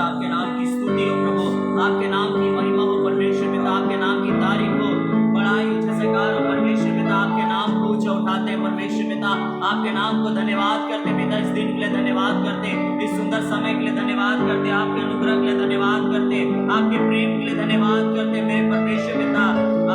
आपके नाम की स्तुति हो प्रभु, आपके नाम की महिमा हो परमेश्वर पिता, आपके नाम की तारीफ हो, बड़ाई जयकार हो परमेश्वर पिता, आपके नाम को ऊंचा उठाते हैं परमेश्वर पिता, आपके नाम को धन्यवाद करते पिता, इस दिन के लिए धन्यवाद करते, इस सुंदर समय के लिए धन्यवाद करते, आपके अनुग्रह के लिए धन्यवाद करते, आपके प्रेम के लिए धन्यवाद करते मेरे परमेश्वर पिता,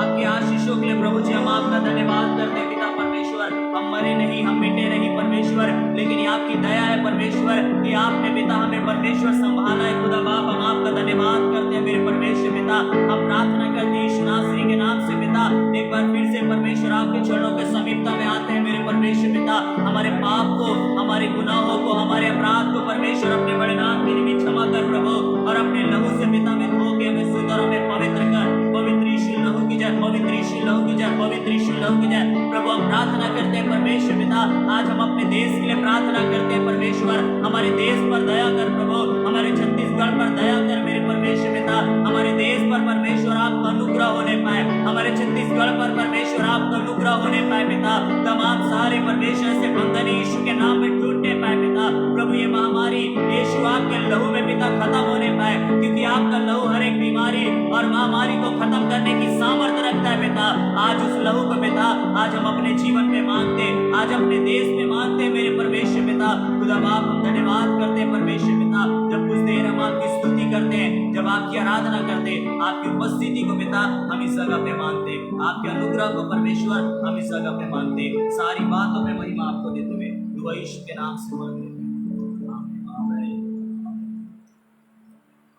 आपके आशीषों के लिए प्रभु जी हम आपका धन्यवाद करते पिता परमेश्वर। हम मरे नहीं, हम मिटे नहीं परमेश्वर, लेकिन ये आपकी दया है परमेश्वर कि आपने पिता हमें परमेश्वर संभाला है खुदा बाप, हम आपका धन्यवाद करते हैं मेरे परमेश्वर पिता। हम प्रार्थना करते हैं यीशु नासरी के नाम से पिता, एक बार फिर से परमेश्वर आपके चरणों के समीपता में आते हैं मेरे परमेश्वर पिता, हमारे पाप को, हमारे गुनाहों को, हमारे अपराध को परमेश्वर अपने बड़े नाम के निमित्त क्षमा कर प्रभु, और अपने लहू से पिता में धो के हमें शुद्ध और हमें पवित्र कर। पवित्र यीशु लहू की जय, पवित्र यीशु लहू की जय, पवित्र यीशु लहू की जय। प्रभु हम प्रार्थना करते हैं परमेश्वर पिता, आज हम अपने देश के लिए प्रार्थना करते हैं परमेश्वर, हमारे देश पर दया कर प्रभु, हमारे छत्तीसगढ़ पर दया कर मेरे परमेश्वर पिता, हमारे देश पर परमेश्वर आपका अनुग्रह होने पाए, हमारे छत्तीसगढ़ पर परमेश्वर आपका अनुग्रह होने पाए पिता, तमाम सारे परमेश्वर से बंधन यीशु के नाम में टूटने पाए पिता। प्रभु ये महामारी यीशु आपके लहू में पिता खत्म होने पाए, क्योंकि आपका लहू हर एक बीमारी और महामारी को खत्म करने की सामर्थ्य रखता है पिता। आज उस लहू को पिता आज हम अपने जीवन में मांगते, आज अपने देश में मांगते मेरे परमेश्वर पिता, खुदा बाप हम धन्यवाद करते हैं परमेश्वर पिता। जब कुछ देर हम आपकी स्तुति करते हैं, जब आपकी आराधना करते, आपकी उपस्थिति को पिता हम इस जगह पे मांगते, आपके अनुग्रह को परमेश्वर हम इस जगह पे मांगते, सारी बातों में महिमा आपको देते हुए दुआ यीशु के नाम से मांगते।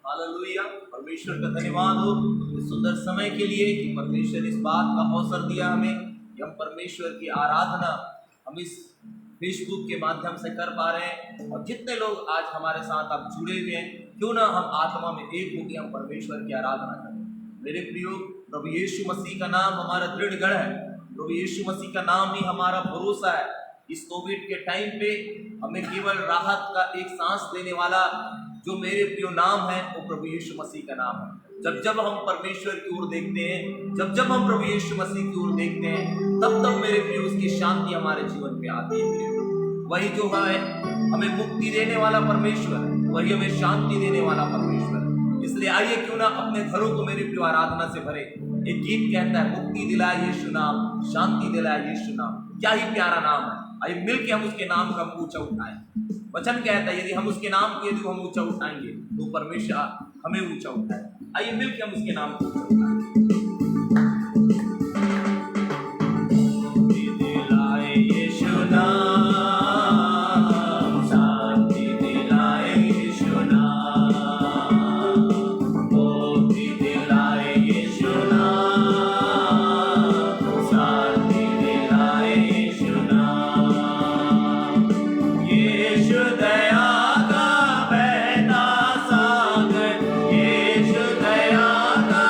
हालेलुया, परमेश्वर का धन्यवाद हो इस सुंदर समय के लिए कि परमेश्वर इस बात का अवसर दिया हमें कि हम परमेश्वर की आराधना हम इस फेसबुक के माध्यम से कर पा रहे हैं, और जितने लोग आज हमारे साथ आप जुड़े हुए हैं, क्यों ना हम आत्मा में एक होकर हम परमेश्वर की आराधना करें। मेरे प्रियो, प्रभु यीशु मसीह का नाम हमारा दृढ़ गढ़ है। प्रभु यीशु मसीह का नाम ही हमारा भरोसा है। इस कोविड के टाइम पे हमें केवल राहत का एक सांस देने वाला जो मेरे प्रियो नाम है वो प्रभु यीशु मसीह का नाम है। जब जब हम परमेश्वर की ओर देखते हैं, जब जब हम प्रभु यीशु मसीह की ओर देखते हैं, तब तब मेरे प्रियो उसकी शांति हमारे जीवन पे आती है। मेरे वही जो है हमें मुक्ति देने वाला परमेश्वर, वही हमें शांति देने वाला परमेश्वर। इसलिए आइए क्यों ना अपने घरों को मेरे प्रिय आराधना से भरे। एक गीत कहता है, मुक्ति दिलाए यीशु नाम, शांति दिलाए यीशु नाम। क्या ही प्यारा नाम है। आइए मिलके हम उसके नाम का हम ऊंचा उठाएं। वचन कहता है यदि हम उसके नाम को यदि हम ऊंचा उठाएंगे तो परमेश्वर हमें ऊंचा उठाए। आइए मिलके हम उसके नाम को ऊंचा उठाएं। मुक्ति दिलाए यीशु नाम, शांति दिलाए यीशु नाम, मुक्ति दिलाए यीशु नाम, शांति दिलाए यीशु नाम। यीशु दया का बहता सागर, यीशु दया का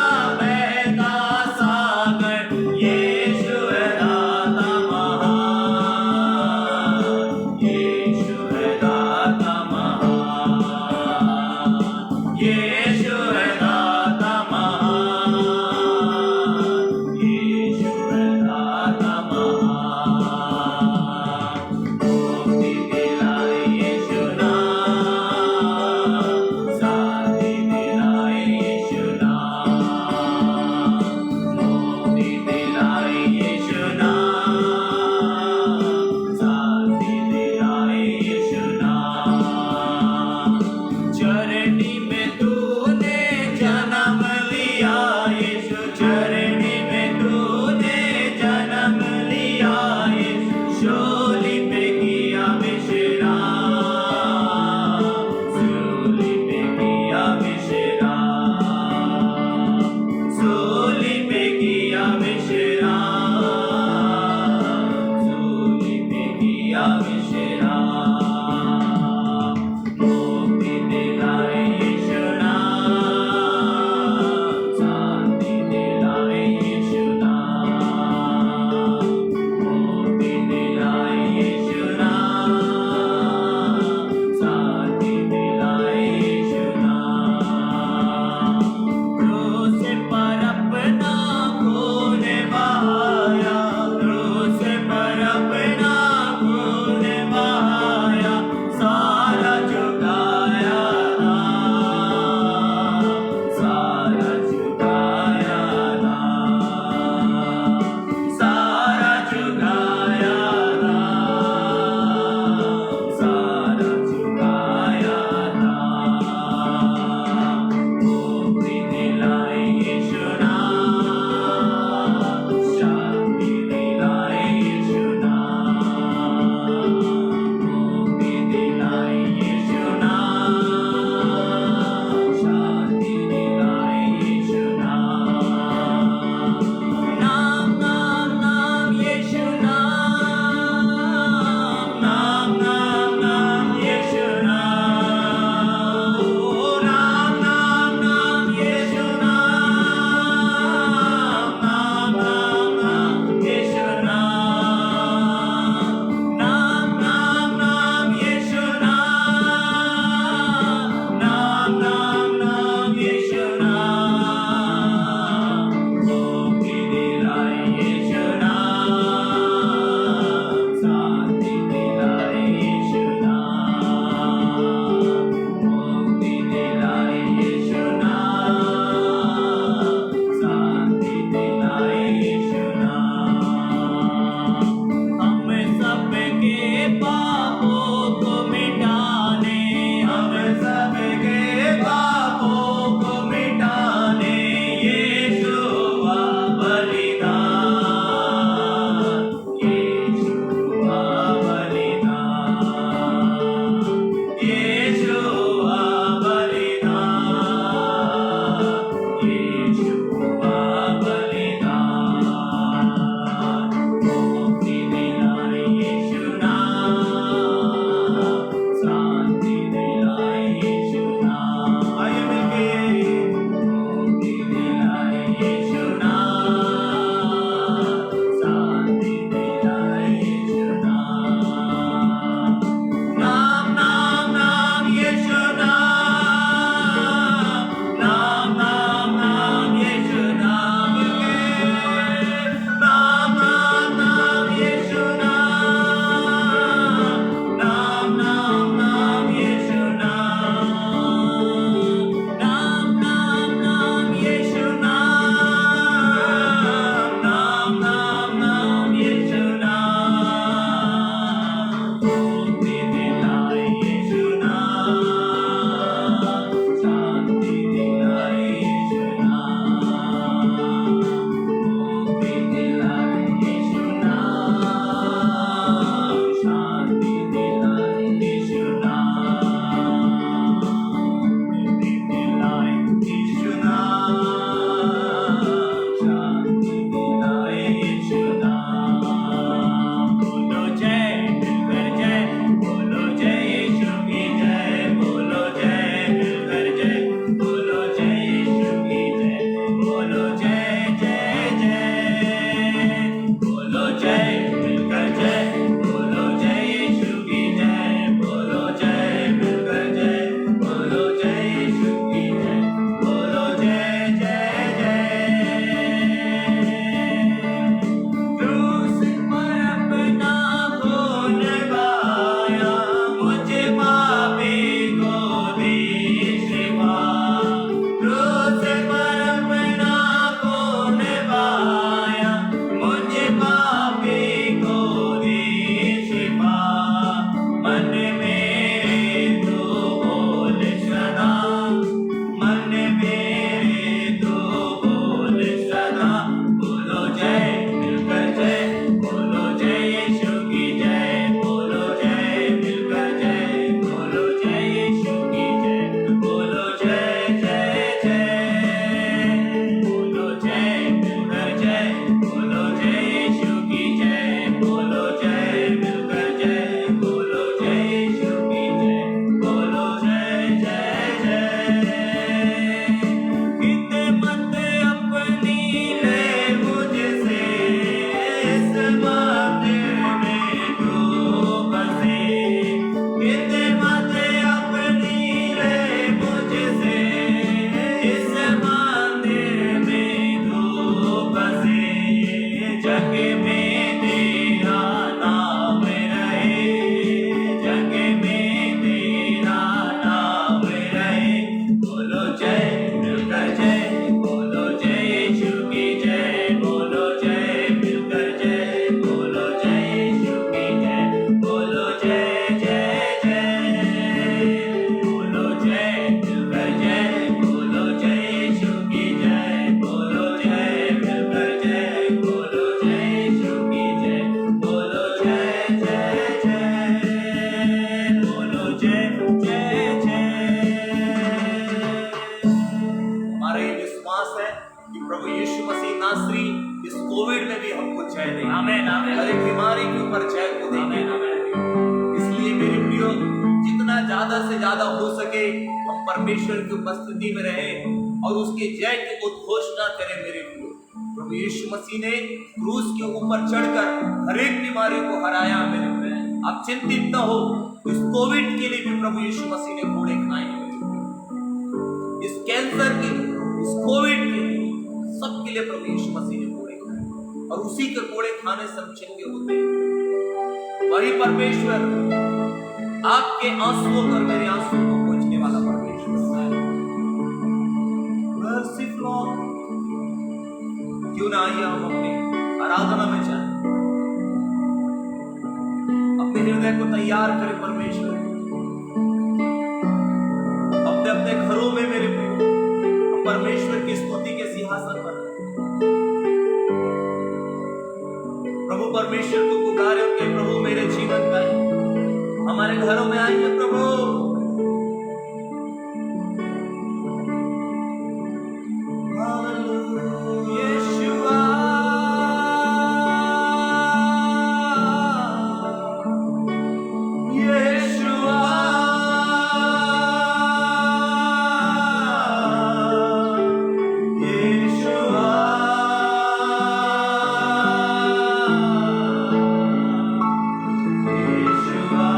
यीशु मसीह नासरी इस कोविड में भी हमको जय दे, आमेन आमेन हर एक बीमारी के ऊपर जय को दे। आमेन आमेन इसलिए मेरे प्रियो, जितना ज्यादा से ज्यादा हो सके हम परमेश्वर की उपस्थिति में रहे और उसके जय की उद्घोषणा करें। मेरे प्रियो, प्रभु यीशु मसीह ने क्रूस के ऊपर चढ़कर हर एक बीमारी को हराया। मेरे प्रियो, आप चिंतित न हो, इस कोविड के लिए भी प्रभु यीशु मसीह ने घोड़े खाए हैं। इस कैंसर के, इस कोविड के, सबके लिए प्रभु यीशु मसीह ने घोड़े खाए और उसी के घोड़े खाने से हम चंगे होते हैं। वही परमेश्वर आपके आंसुओं पर मेरे आंसुओं को पोंछने वाला परमेश्वर है। Merciful Lord, क्यों ना आइए हम अपनी आराधना में जाएं, अपने हृदय को तैयार करें परमेश्वर। अपने अपने घरों में मेरे प्रियो, हम परमेश्वर की स्तुति के सिंहासन पर प्रभु परमेश्वर को पुकारे के प्रभु मेरे जीवन का है। हमारे घरों में आइए प्रभु, यीशुआ, यीशुआ, यीशुआ, यीशुआ।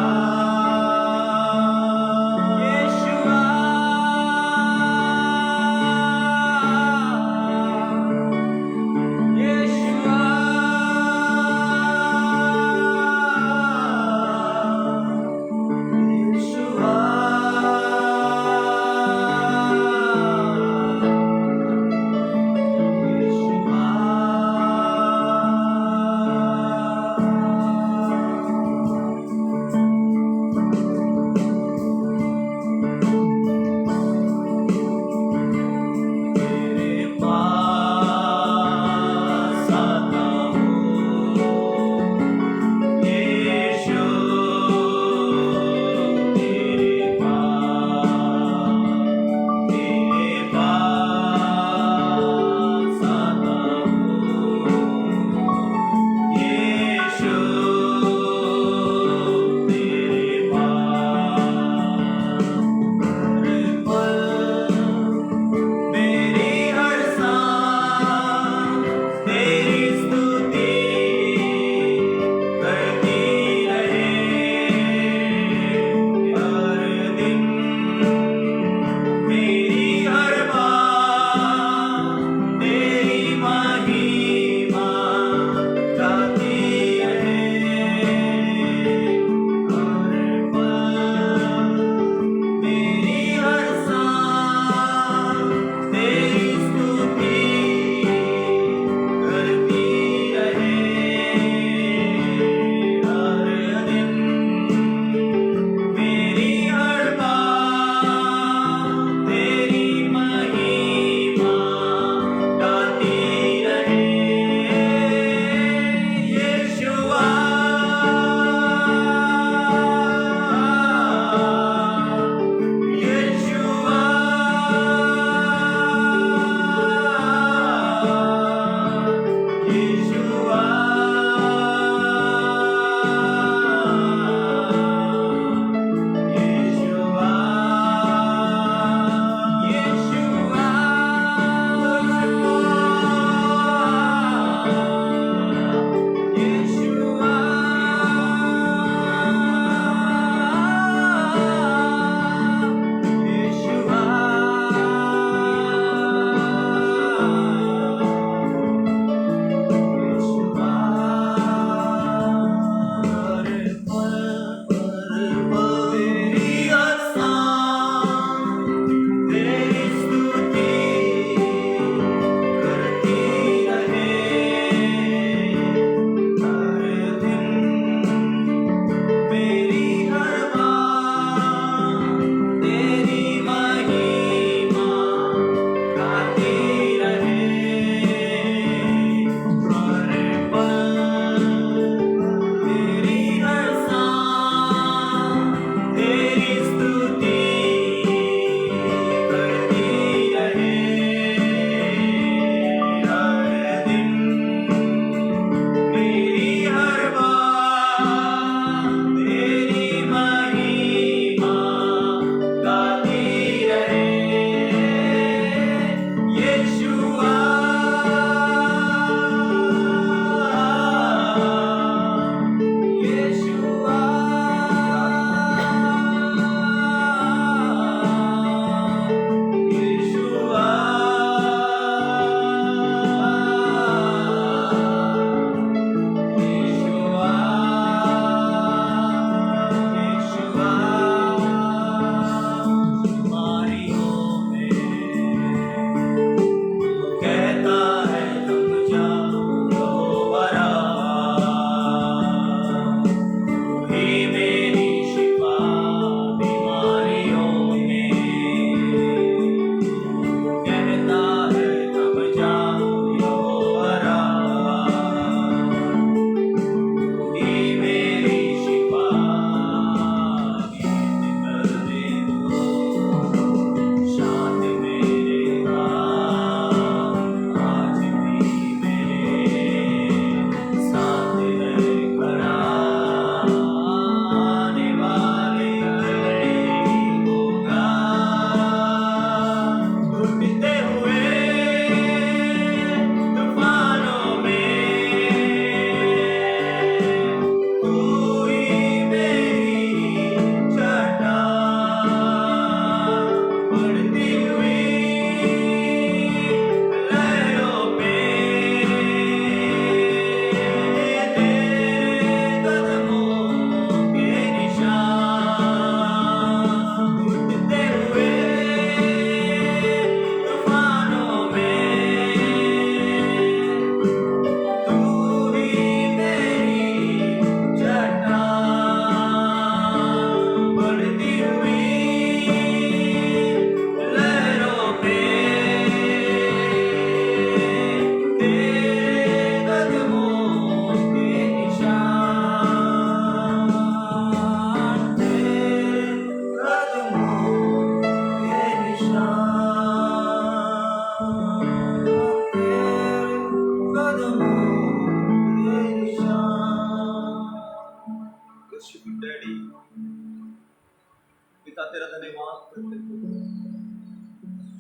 पिता तेरा धन्यवाद करते हैं,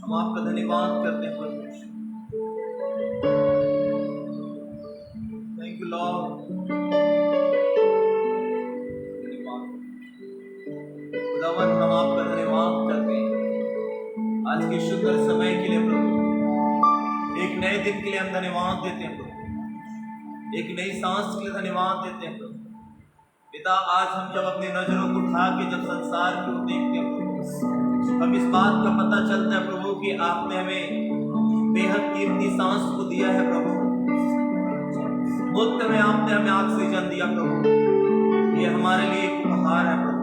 हम आपका धन्यवाद करते हैं परमेश्वर। थैंक यू लॉर्ड, धन्यवाद खुदावन, हम आपका धन्यवाद करते हैं आज के शुक्र समय के लिए प्रभु, एक नए दिन के लिए हम धन्यवाद देते हैं प्रभु, एक नई सांस के लिए धन्यवाद देते हैं प्रभु। पिता आज हम जब अपनी नजरों को उठा के जब संसार की ओर देखते हैं प्रभु, हम इस बात का पता चलता है प्रभु कि आपने हमें बेहद कीमती सांस को दिया है प्रभु, मुफ्त में आपने हमें ऑक्सीजन दिया प्रभु, ये हमारे लिए एक उपहार है प्रभु।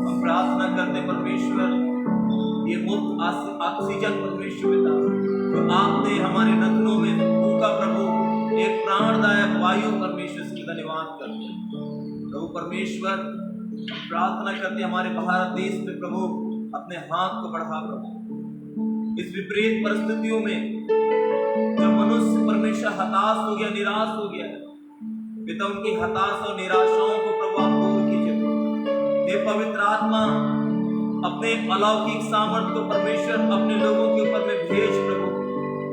हम प्रार्थना करते परमेश्वर, ये मुफ्त ऑक्सीजन परमेश्वर पिता जो आपने हमारे नथनों में फूंका प्रभु, एक प्राणदायक वायु परमेश्वर से धन्यवाद करते हैं प्रभु। परमेश्वर हम प्रार्थना करते हैं हमारे भारत देश में प्रभु अपने हाथ को बढ़ा प्रभु, इस विपरीत परिस्थितियों में जब मनुष्य परमेश्वर हताश हो गया, निराश हो गया पिता, उनकी हताश और निराशाओं को प्रभु आप दूर कीजिए। हे पवित्र आत्मा, अपने अलौकिक सामर्थ को परमेश्वर अपने लोगों के ऊपर में भेज प्रभु।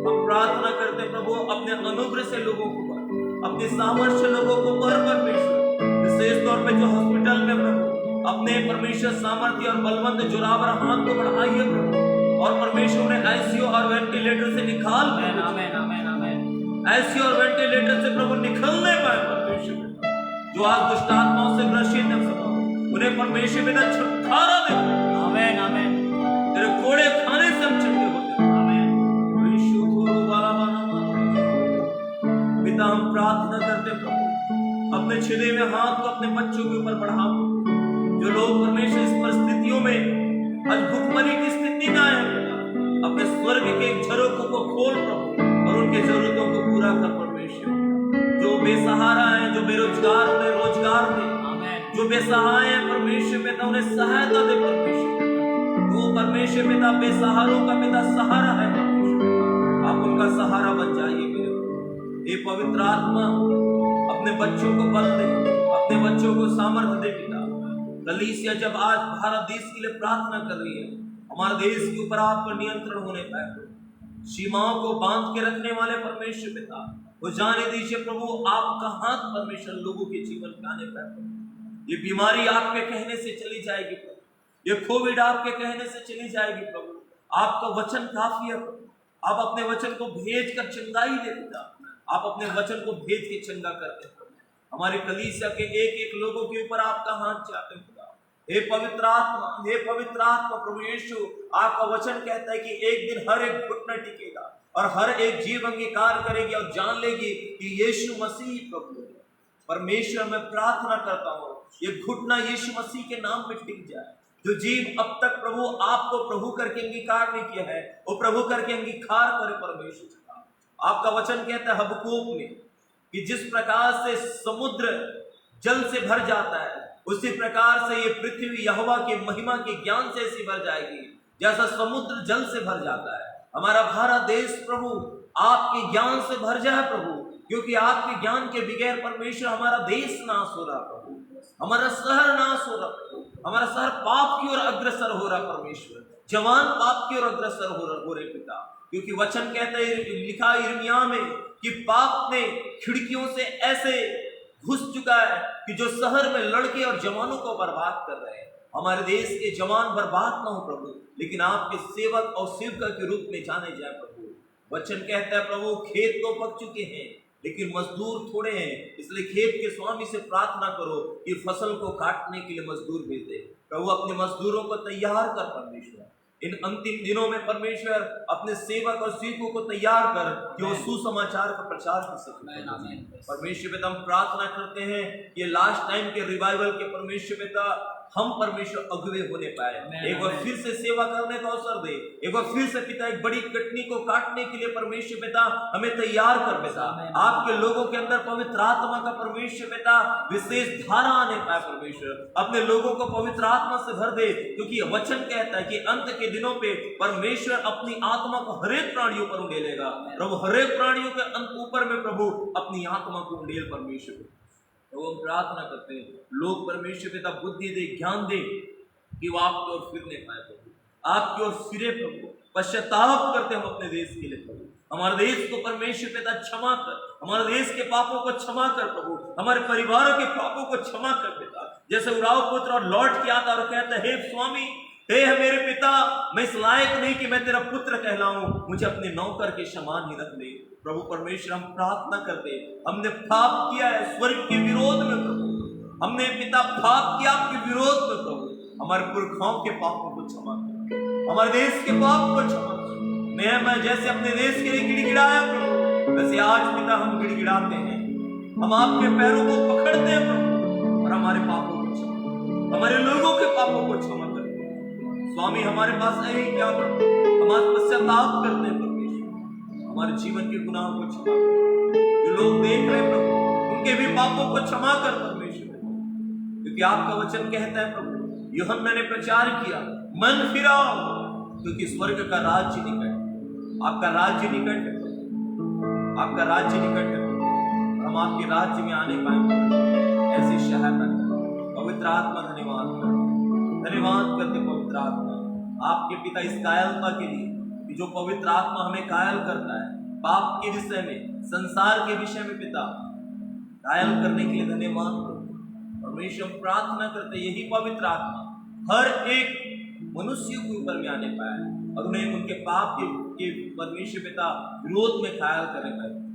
हम प्रार्थना करते प्रभु अपने अनुग्रह से लोगों को पर, अपने सामर्थ्य लोगों को पर परमेश्वर, विशेष तौर पे जो हॉस्पिटल में प्रभु अपने परमेश्वर सामर्थ्य और बलवंत जुरावर हाथ को बढ़ाइए प्रभु, और परमेश्वर ने आईसीयू और वेंटिलेटर से निकाल आईसीयू और वेंटिलेटर से प्रभु निकलने पाए परमेश्वर, जो आज दुष्ट आत्माओं से ग्रसित है प्रभु, उन्हें परमेश्वर में छुटकारा दे। आमेन आमेन, तेरे कोड़े खाने से हम चंगे होते हैं। आमेन। पिता हम प्रार्थना करते प्रभु अपने छिदे हुए हाथ को अपने बच्चों के ऊपर बढ़ाओ, जो लोग परमेश्वर इस परिस्थितियों में आज भूखमरी की स्थिति में आए हैं, अपने स्वर्ग के झरोखों को खोल प्रभु और उनके जरूरतों को पूरा कर परमेश्वर। जो बेसहारा हैं, जो बेरोजगार उन्हें रोजगार दे, जो बेसहाय हैं परमेश्वर पिता उन्हें सहायता दे परमेश्वर। वो परमेश्वर पिता बेसहारों का पिता सहारा है परमेश्वर, आप उनका सहारा बन जाइए मेरे। हे पवित्र आत्मा, अपने बच्चों को बल दे, अपने बच्चों को सामर्थ्य दे पिता। कलीसिया जब आज भारत देश के लिए प्रार्थना कर रही है, हमारे देश के ऊपर आपका नियंत्रण होने पाए, सीमाओं को बांध के रखने वाले परमेश्वर पिता वो जाने दीजिए प्रभु आपका हाथ परमेश्वर लोगों के जीवन में आने पाए। ये बीमारी आपके कहने से चली जाएगी प्रभु, ये कोविड आपके कहने से चली जाएगी प्रभु, आपका वचन काफी है प्रभु। आप अपने वचन को भेज कर चंगाई दे पिता, आप अपने वचन को भेज के चंगा करते हैं। हमारे कलीसिया के एक एक लोगों के ऊपर आपका हाथ चाहते हैं खुदा। हे पवित्र आत्मा प्रभु यीशु, आपका वचन कहता है कि एक दिन हर एक घुटना टिकेगा और हर एक जीव अंगीकार करेगी और जान लेगी कि यीशु मसीह प्रभु है। परमेश्वर मैं प्रार्थना करता हूँ ये घुटना यीशु मसीह के नाम में टिक जाए। जो जीव अब तक प्रभु आपको प्रभु करके अंगीकार नहीं किया है, वो प्रभु करके अंगीकार करे परमेश्वर। आपका वचन कहता है हबक्कूक में कि जिस प्रकार से समुद्र जल से भर जाता है, उसी प्रकार से ये पृथ्वी यहोवा के महिमा के ज्ञान से ऐसी भर जाएगी जैसा समुद्र जल से भर जाता है। हमारा भारत देश प्रभु आपके ज्ञान से भर जाए प्रभु, क्योंकि आपके ज्ञान के बगैर परमेश्वर हमारा देश नाश हो रहा प्रभु, हमारा शहर नाश हो रहा प्रभु, हमारा शहर पाप की ओर अग्रसर हो रहा परमेश्वर, जवान पाप की ओर अग्रसर हो रहे पिता। क्योंकि वचन कहता है लिखा यिर्मयाह में कि पाप ने खिड़कियों से ऐसे घुस चुका है कि जो शहर में लड़के और जवानों को बर्बाद कर रहे हैं। हमारे देश के जवान बर्बाद ना हो प्रभु, लेकिन आपके सेवक और सेवका के रूप में जाने जाए प्रभु। वचन कहता है प्रभु खेत तो पक चुके हैं लेकिन मजदूर थोड़े हैं, इसलिए खेत के स्वामी से प्रार्थना करो कि फसल को काटने के लिए मजदूर भेज दे प्रभु। अपने मजदूरों को तैयार कर परमेश्वर, इन अंतिम दिनों में परमेश्वर अपने सेवक और सेवकों को तैयार कर कि वो सुसमाचार का प्रचार कर सके। परमेश्वर पिता हम प्रार्थना करते हैं कि लास्ट टाइम के रिवाइवल के परमेश्वर पिता हम परमेश्वर अगुवे होने पाए, एक बार फिर से सेवा करने का अवसर दे, एक बार फिर से पिता एक बड़ी कटनी को काटने के लिए परमेश्वर पिता हमें तैयार कर पिता। आपके लोगों के अंदर पवित्र आत्मा का परमेश्वर पिता विशेष धारा आने पाए परमेश्वर, अपने लोगों को पवित्र आत्मा से भर दे, क्योंकि वचन कहता है कि अंत के दिनों पे परमेश्वर अपनी आत्मा को हरेक प्राणियों पर उंडेलेगा प्रभु, हरेक प्राणियों के अंत ऊपर में प्रभु अपनी आत्मा को उंडेल परमेश्वर। तो हम प्रार्थना करते हैं लोग परमेश्वर पिता बुद्धि दे, ज्ञान दे, कि वो आपकी ओर फिरने पाए प्रभु, आपकी ओर फिरे प्रभु, पश्चाताप करते हम अपने देश के लिए प्रभु। हमारे देश को परमेश्वर पिता क्षमा कर, हमारे देश के पापों को क्षमा कर प्रभु, हमारे परिवारों के पापों को क्षमा कर पिता। जैसे उराव पुत्र और लौट के आता और कहता, हे स्वामी, हे मेरे पिता, मैं इस लायक नहीं कि मैं तेरा पुत्र कहलाऊं, मुझे अपने नौकर के समान ही रख ले। प्रभु परमेश्वर, हम प्रार्थना करते, हमने पाप किया है स्वर्ग के विरोध में प्रभु, हमने पिता पाप किया आपके विरोध में प्रभु। हमारे पुरखाओं के पापों को क्षमा कर, हमारे देश के पाप को क्षमा कर। मैं जैसे अपने देश के लिए गिड़गिड़ाया प्रभु, वैसे आज पिता हम गिड़गिड़ाते हैं, हम आपके पैरों को पकड़ते हैं प्रभु, और हमारे पापों को क्षमा, हमारे लोगों के पापों को क्षमा कर स्वामी। हमारे पास है ही क्या प्रभु, हम आज पश्चाताप करते हैं परमेश्वर, हमारे जीवन के गुनाहों को क्षमा कर। जो लोग देख रहे हैं प्रभु, उनके भी पापों को क्षमा कर परमेश्वर, क्योंकि आपका वचन कहता है प्रभु, यूहन्ना ने प्रचार किया, मन फिराओ क्योंकि स्वर्ग का राज्य निकट है। आपका राज्य निकट है, आपका राज्य निकट है, हम आपके राज्य में आने पाएंगे। ऐसी सहायता कर पवित्र आत्मा, धन्यवाद करते पवित्र आत्मा आपके पिता इस कायरता के लिए कि जो पवित्र आत्मा हमें कायल करता है पाप के विषय में, संसार के विषय में पिता, कायल करने के लिए धन्यवाद करते। परमेश्वर हम प्रार्थना करते यही पवित्र आत्मा हर एक मनुष्य के ऊपर में आने पाए और उन्हें उनके पाप के परमेश्वर पिता विरोध में कायल करने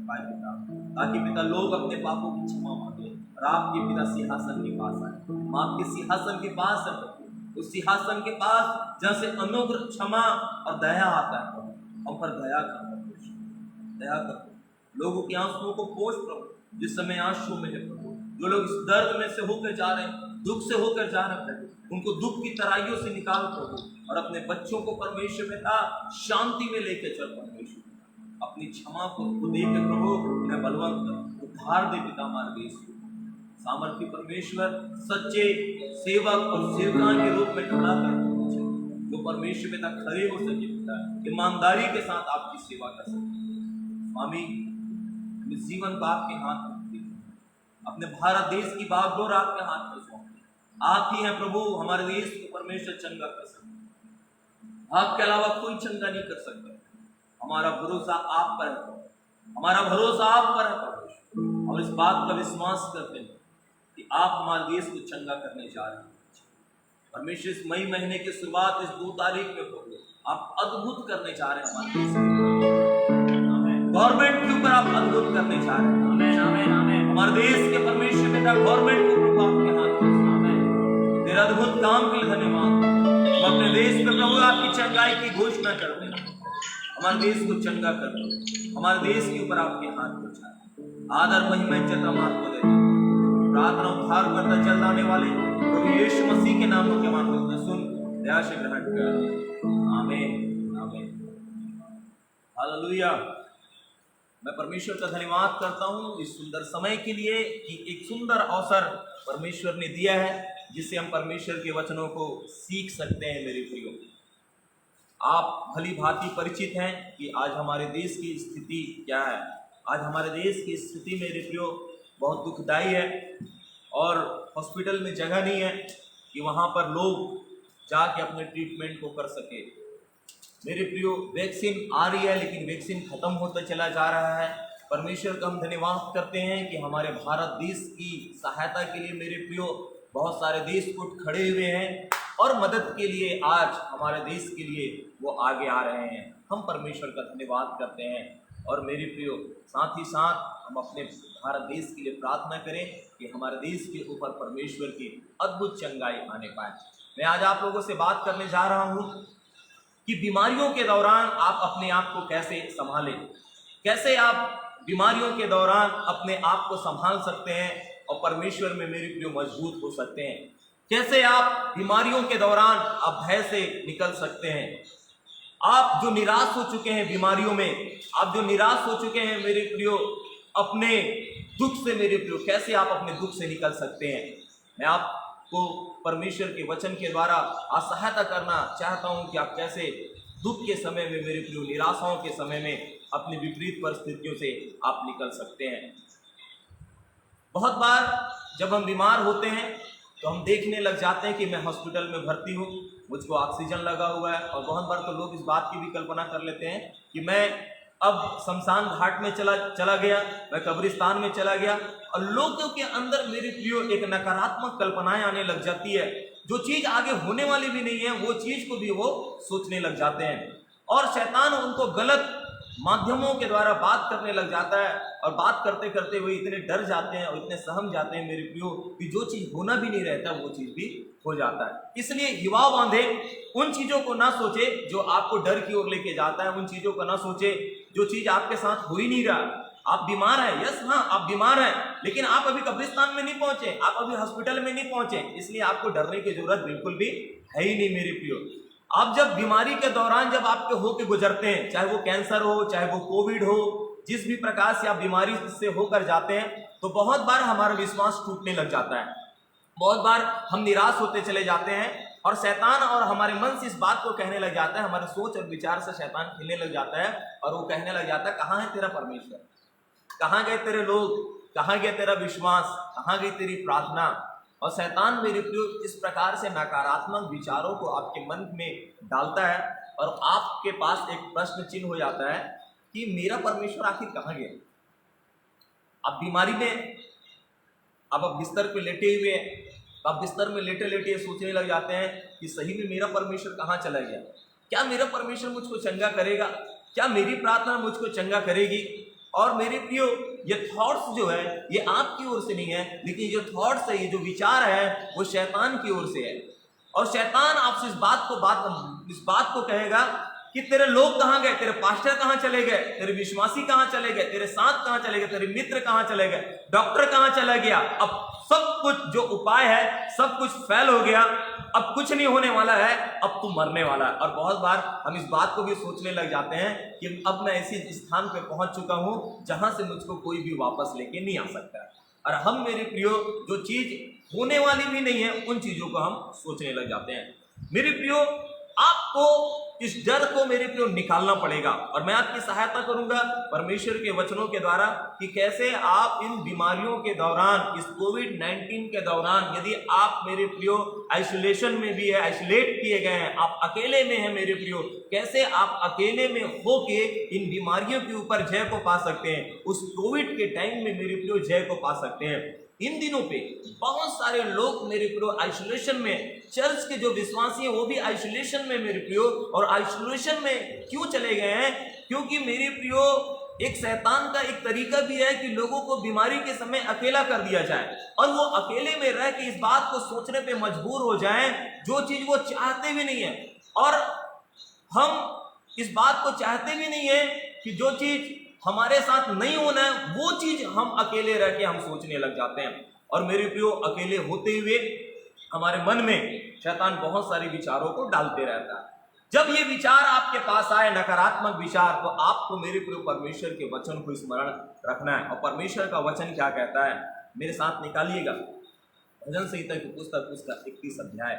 पाए पिता, ताकि पिता लोग अपने पापों की क्षमा मांगे और आपके पिता सिंहासन के पास आए। हम आपके सिंहासन के पास है, उस सिंहासन के पास जहाँ से अनुग्रह, क्षमा और दया आता है प्रभु, हम पर दया कर, दया कर। लोगों के आंसुओं को पोंछ प्रभु, जिस समय आंसू में है प्रभु, जो लोग इस दर्द में से होकर जा रहे हैं, दुख से होकर जा रहे हैं प्रभु, उनको दुख की तराइयों से निकाल प्रभु, और अपने बच्चों को परमेश्वर पिता शांति में लेकर चल परमेश्वर, अपनी क्षमा को दे के प्रभु उन्हें बलवंत कर, उद्धार दे पिता हमारे देश को। सामर्थ्य परमेश्वर सच्चे सेवक और सेवकान के रूप में खड़ा कर जो परमेश्वर पिता खड़े हो सके पिता, ईमानदारी के साथ आपकी सेवा कर सके। स्वामी, जीवन को आपके हाथ में रखते हैं, अपने भारत देश की बागडोर आपके हाथ में सौंपते। आप ही हैं प्रभु, हमारे देश को परमेश्वर चंगा कर सकते, आपके अलावा कोई चंगा नहीं कर सकता। हमारा भरोसा आप पर है, हमारा भरोसा आप पर है परमेश्वर, और इस बात का विश्वास करते हैं कि आप हमारे देश को चंगा करने जा रहे हैं परमेश्वर। इस मई महीने की शुरुआत इस 2 तारीख में प्रभु आप अद्भुत करने जा रहे हैं हमारे देश में, गवर्नमेंट के ऊपर आप अद्भुत करने जा रहे हैं। आमीन, आमीन, आमीन। हमारे देश के परमेश्वर पिता गवर्नमेंट को प्रभु आपके हाथ में, आमीन। तेरा अद्भुत काम के लिए धन्यवाद। हम अपने देश में प्रभु आपकी चंगाई की घोषणा करते हैं, हमारे देश को चंगा कर दो, हमारे देश के ऊपर आपके हाथ को छाए, आदर महिमा इज्जत हम आपको देते हैं। प्रार्थना उद्धार करता चल जाने वाले प्रभु यीशु मसीह के नाम के माध्यम से सुन दया से ग्रहण कर, आमीन, आमीन, हालेलुया। मैं परमेश्वर का धन्यवाद करता हूँ इस सुंदर समय के लिए कि एक सुंदर अवसर परमेश्वर ने दिया है जिससे हम परमेश्वर के वचनों को सीख सकते हैं। मेरे प्रियो, आप भली भांति परिचित हैं कि आज हमारे देश की स्थिति क्या है। आज हमारे देश की स्थिति मेरे प्रियो बहुत दुखदाई है और हॉस्पिटल में जगह नहीं है कि वहाँ पर लोग जाके अपने ट्रीटमेंट को कर सके। मेरे प्रियो, वैक्सीन आ रही है लेकिन वैक्सीन खत्म होता चला जा रहा है। परमेश्वर का हम धन्यवाद करते हैं कि हमारे भारत देश की सहायता के लिए मेरे प्रियो बहुत सारे देश उठ खड़े हुए हैं और मदद के लिए आज हमारे देश के लिए वो आगे आ रहे हैं। हम परमेश्वर का धन्यवाद करते हैं और मेरे प्रियो साथ ही साथ हम अपने भारत देश के लिए प्रार्थना करें कि हमारे देश के ऊपर परमेश्वर की अद्भुत चंगाई आने पाए। मैं आज आप लोगों से बात करने जा रहा हूँ कि बीमारियों के दौरान आप अपने आप को कैसे संभालें, कैसे आप बीमारियों के दौरान अपने आप को संभाल सकते हैं और परमेश्वर में मेरे प्रियो मजबूत हो सकते हैं, कैसे आप बीमारियों के दौरान आप भय से निकल सकते हैं। आप जो निराश हो चुके हैं बीमारियों में, आप जो निराश हो चुके हैं मेरे प्रियो अपने दुख से, मेरे प्रियो कैसे आप अपने दुख से निकल सकते हैं। मैं आपको परमेश्वर के वचन के द्वारा सहायता करना चाहता हूं कि आप कैसे दुख के समय में मेरे प्रियो, निराशाओं के समय में अपनी विपरीत परिस्थितियों से आप निकल सकते हैं। बहुत बार जब हम बीमार होते हैं तो हम देखने लग जाते हैं कि मैं हॉस्पिटल में भर्ती हूँ, मुझको ऑक्सीजन लगा हुआ है, और बहुत बार तो लोग इस बात की भी कल्पना कर लेते हैं कि मैं अब शमशान घाट में चला गया, मैं कब्रिस्तान में चला गया, और लोगों के अंदर मेरे प्रियो एक नकारात्मक कल्पनाएं आने लग जाती है। जो चीज आगे होने वाली भी नहीं है वो चीज को भी वो सोचने लग जाते हैं, और शैतान उनको गलत माध्यमों के द्वारा बात करने लग जाता है, और बात करते करते वो इतने डर जाते हैं और इतने सहम जाते हैं मेरे प्रियो कि जो चीज होना भी नहीं रहता वो चीज भी हो जाता है। इसलिए हिवाव बांधे, उन चीजों को ना सोचे जो आपको डर की ओर लेके जाता है, उन चीजों को ना सोचे जो चीज आपके साथ हो ही नहीं रहा। आप बीमार हैं, यस हाँ आप बीमार हैं, लेकिन आप अभी कब्रिस्तान में नहीं पहुंचे, आप अभी हॉस्पिटल में नहीं पहुंचे, इसलिए आपको डरने की जरूरत बिल्कुल भी है ही नहीं मेरे प्रियो। आप जब बीमारी के दौरान जब आपके होके गुजरते हैं, चाहे वो कैंसर हो, चाहे वो कोविड हो, जिस भी प्रकार से आप बीमारी से होकर जाते हैं, तो बहुत बार हमारा विश्वास टूटने लग जाता है, बहुत बार हम निराश होते चले जाते हैं, और शैतान और हमारे मन से इस बात को कहने लग जाता है, हमारे सोच और विचार से शैतान खेलने लग जाता है, और वो कहने लग जाता है कहाँ है तेरा परमेश्वर, कहाँ गए तेरे लोग, कहाँ गया तेरा विश्वास, कहाँ गई तेरी प्रार्थना। और शैतान मेरे प्रियो इस प्रकार से नकारात्मक विचारों को आपके मन में डालता है, और आपके पास एक प्रश्न चिन्ह हो जाता है कि मेरा परमेश्वर आखिर कहाँ गया। आप बीमारी में, अब आप बिस्तर पे लेटे हुए हैं, तो आप बिस्तर में लेटे लेटे सोचने लग जाते हैं कि सही में मेरा परमेश्वर कहाँ चला गया, क्या मेरा परमेश्वर मुझको चंगा करेगा, क्या मेरी प्रार्थना मुझको चंगा करेगी। और मेरे प्रियो ये थॉट्स जो है ये आपकी ओर से नहीं है, लेकिन जो थॉट्स है, ये जो विचार है वो शैतान की ओर से है, और शैतान आपसे इस बात को कहेगा कि तेरे लोग कहाँ गए, तेरे पास्टर कहाँ चले गए, तेरे विश्वासी कहाँ चले गए, तेरे साथ कहाँ चले गए, तेरे मित्र कहाँ चले गए, डॉक्टर कहाँ चला गया, अब सब कुछ जो उपाय है सब कुछ फेल हो गया, अब कुछ नहीं होने वाला है, अब तू मरने वाला है। और बहुत बार हम इस बात को भी सोचने लग जाते हैं कि अब मैं ऐसे स्थान पे पहुंच चुका हूं जहां से मुझको कोई भी वापस लेके नहीं आ सकता, और हम मेरे प्रियो जो चीज होने वाली भी नहीं है उन चीजों को हम सोचने लग जाते हैं। मेरे प्रियो आपको इस डर को मेरे प्रियो निकालना पड़ेगा, और मैं आपकी सहायता करूंगा परमेश्वर के वचनों के द्वारा कि कैसे आप इन बीमारियों के दौरान, इस कोविड-19 के दौरान, यदि आप मेरे प्रियो आइसोलेशन में भी है, आइसोलेट किए गए हैं, आप अकेले में हैं मेरे प्रियो, कैसे आप अकेले में होके इन बीमारियों के ऊपर जय को पा सकते हैं, उस कोविड के टाइम में मेरे प्रियो जय को पा सकते हैं। इन दिनों पे बहुत सारे लोग मेरे प्रियो आइसोलेशन में, चर्च के जो विश्वासी हैं वो भी आइसोलेशन में मेरे प्रियो, और आइसोलेशन में क्यों चले गए हैं, क्योंकि मेरे प्रियो एक शैतान का एक तरीका भी है कि लोगों को बीमारी के समय अकेला कर दिया जाए, और वो अकेले में रह के इस बात को सोचने पे मजबूर हो जाएं जो चीज वो चाहते भी नहीं है, और हम इस बात को चाहते भी नहीं है कि जो चीज हमारे साथ नहीं होना है वो चीज हम अकेले रह के हम सोचने लग जाते हैं। और मेरे प्रियो अकेले होते हुए हमारे मन में शैतान बहुत सारे विचारों को डालते रहता है। जब ये विचार आपके पास आए, नकारात्मक विचार, तो आपको मेरे प्रियो परमेश्वर के वचन को स्मरण रखना है। और परमेश्वर का वचन क्या कहता है, मेरे साथ निकालिएगा भजन संहिता की पुस्तक उसका 31 अध्याय।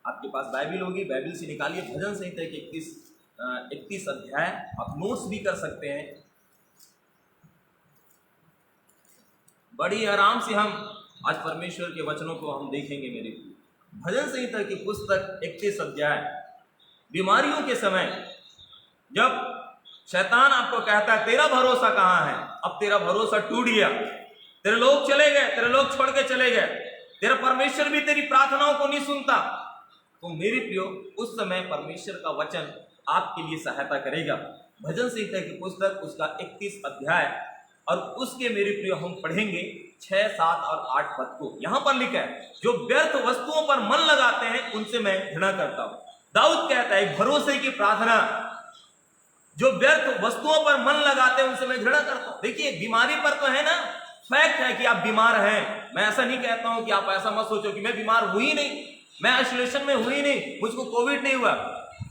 आपके पास बाइबिल होगी, बाइबिल से निकालिए भजन संहिता के 31 अध्याय। आप नोट्स भी कर सकते हैं। बड़ी आराम से हम आज परमेश्वर के वचनों को हम देखेंगे। मेरे भजन संहिता की पुस्तक 31 अध्याय। बीमारियों के समय जब शैतान आपको कहता है तेरा भरोसा कहाँ है, अब तेरा भरोसा टूट गया, तेरे लोग चले गए, तेरे लोग छोड़ के चले गए, तेरा परमेश्वर भी तेरी प्रार्थनाओं को नहीं सुनता, तो मेरे प्रियो उस समय परमेश्वर का वचन आपके लिए सहायता करेगा। भजन संहिता की पुस्तक उसका 31 अध्याय और उसके मेरे प्रियो हम पढ़ेंगे 6, 7 और 8 पद को। यहां पर लिखा है, जो व्यर्थ वस्तुओं पर मन लगाते हैं उनसे मैं घृणा करता हूं। दाऊद कहता है भरोसे की प्रार्थना, जो व्यर्थ वस्तुओं पर मन लगाते हैं उनसे मैं घृणा करता हूं। देखिए बीमारी पर तो है ना, फैक्ट है कि आप बीमार हैं। मैं ऐसा नहीं कहता हूं कि आप ऐसा मत सोचो कि मैं बीमार हुई नहीं, मैं आइसोलेशन में हुई नहीं, मुझको कोविड नहीं हुआ।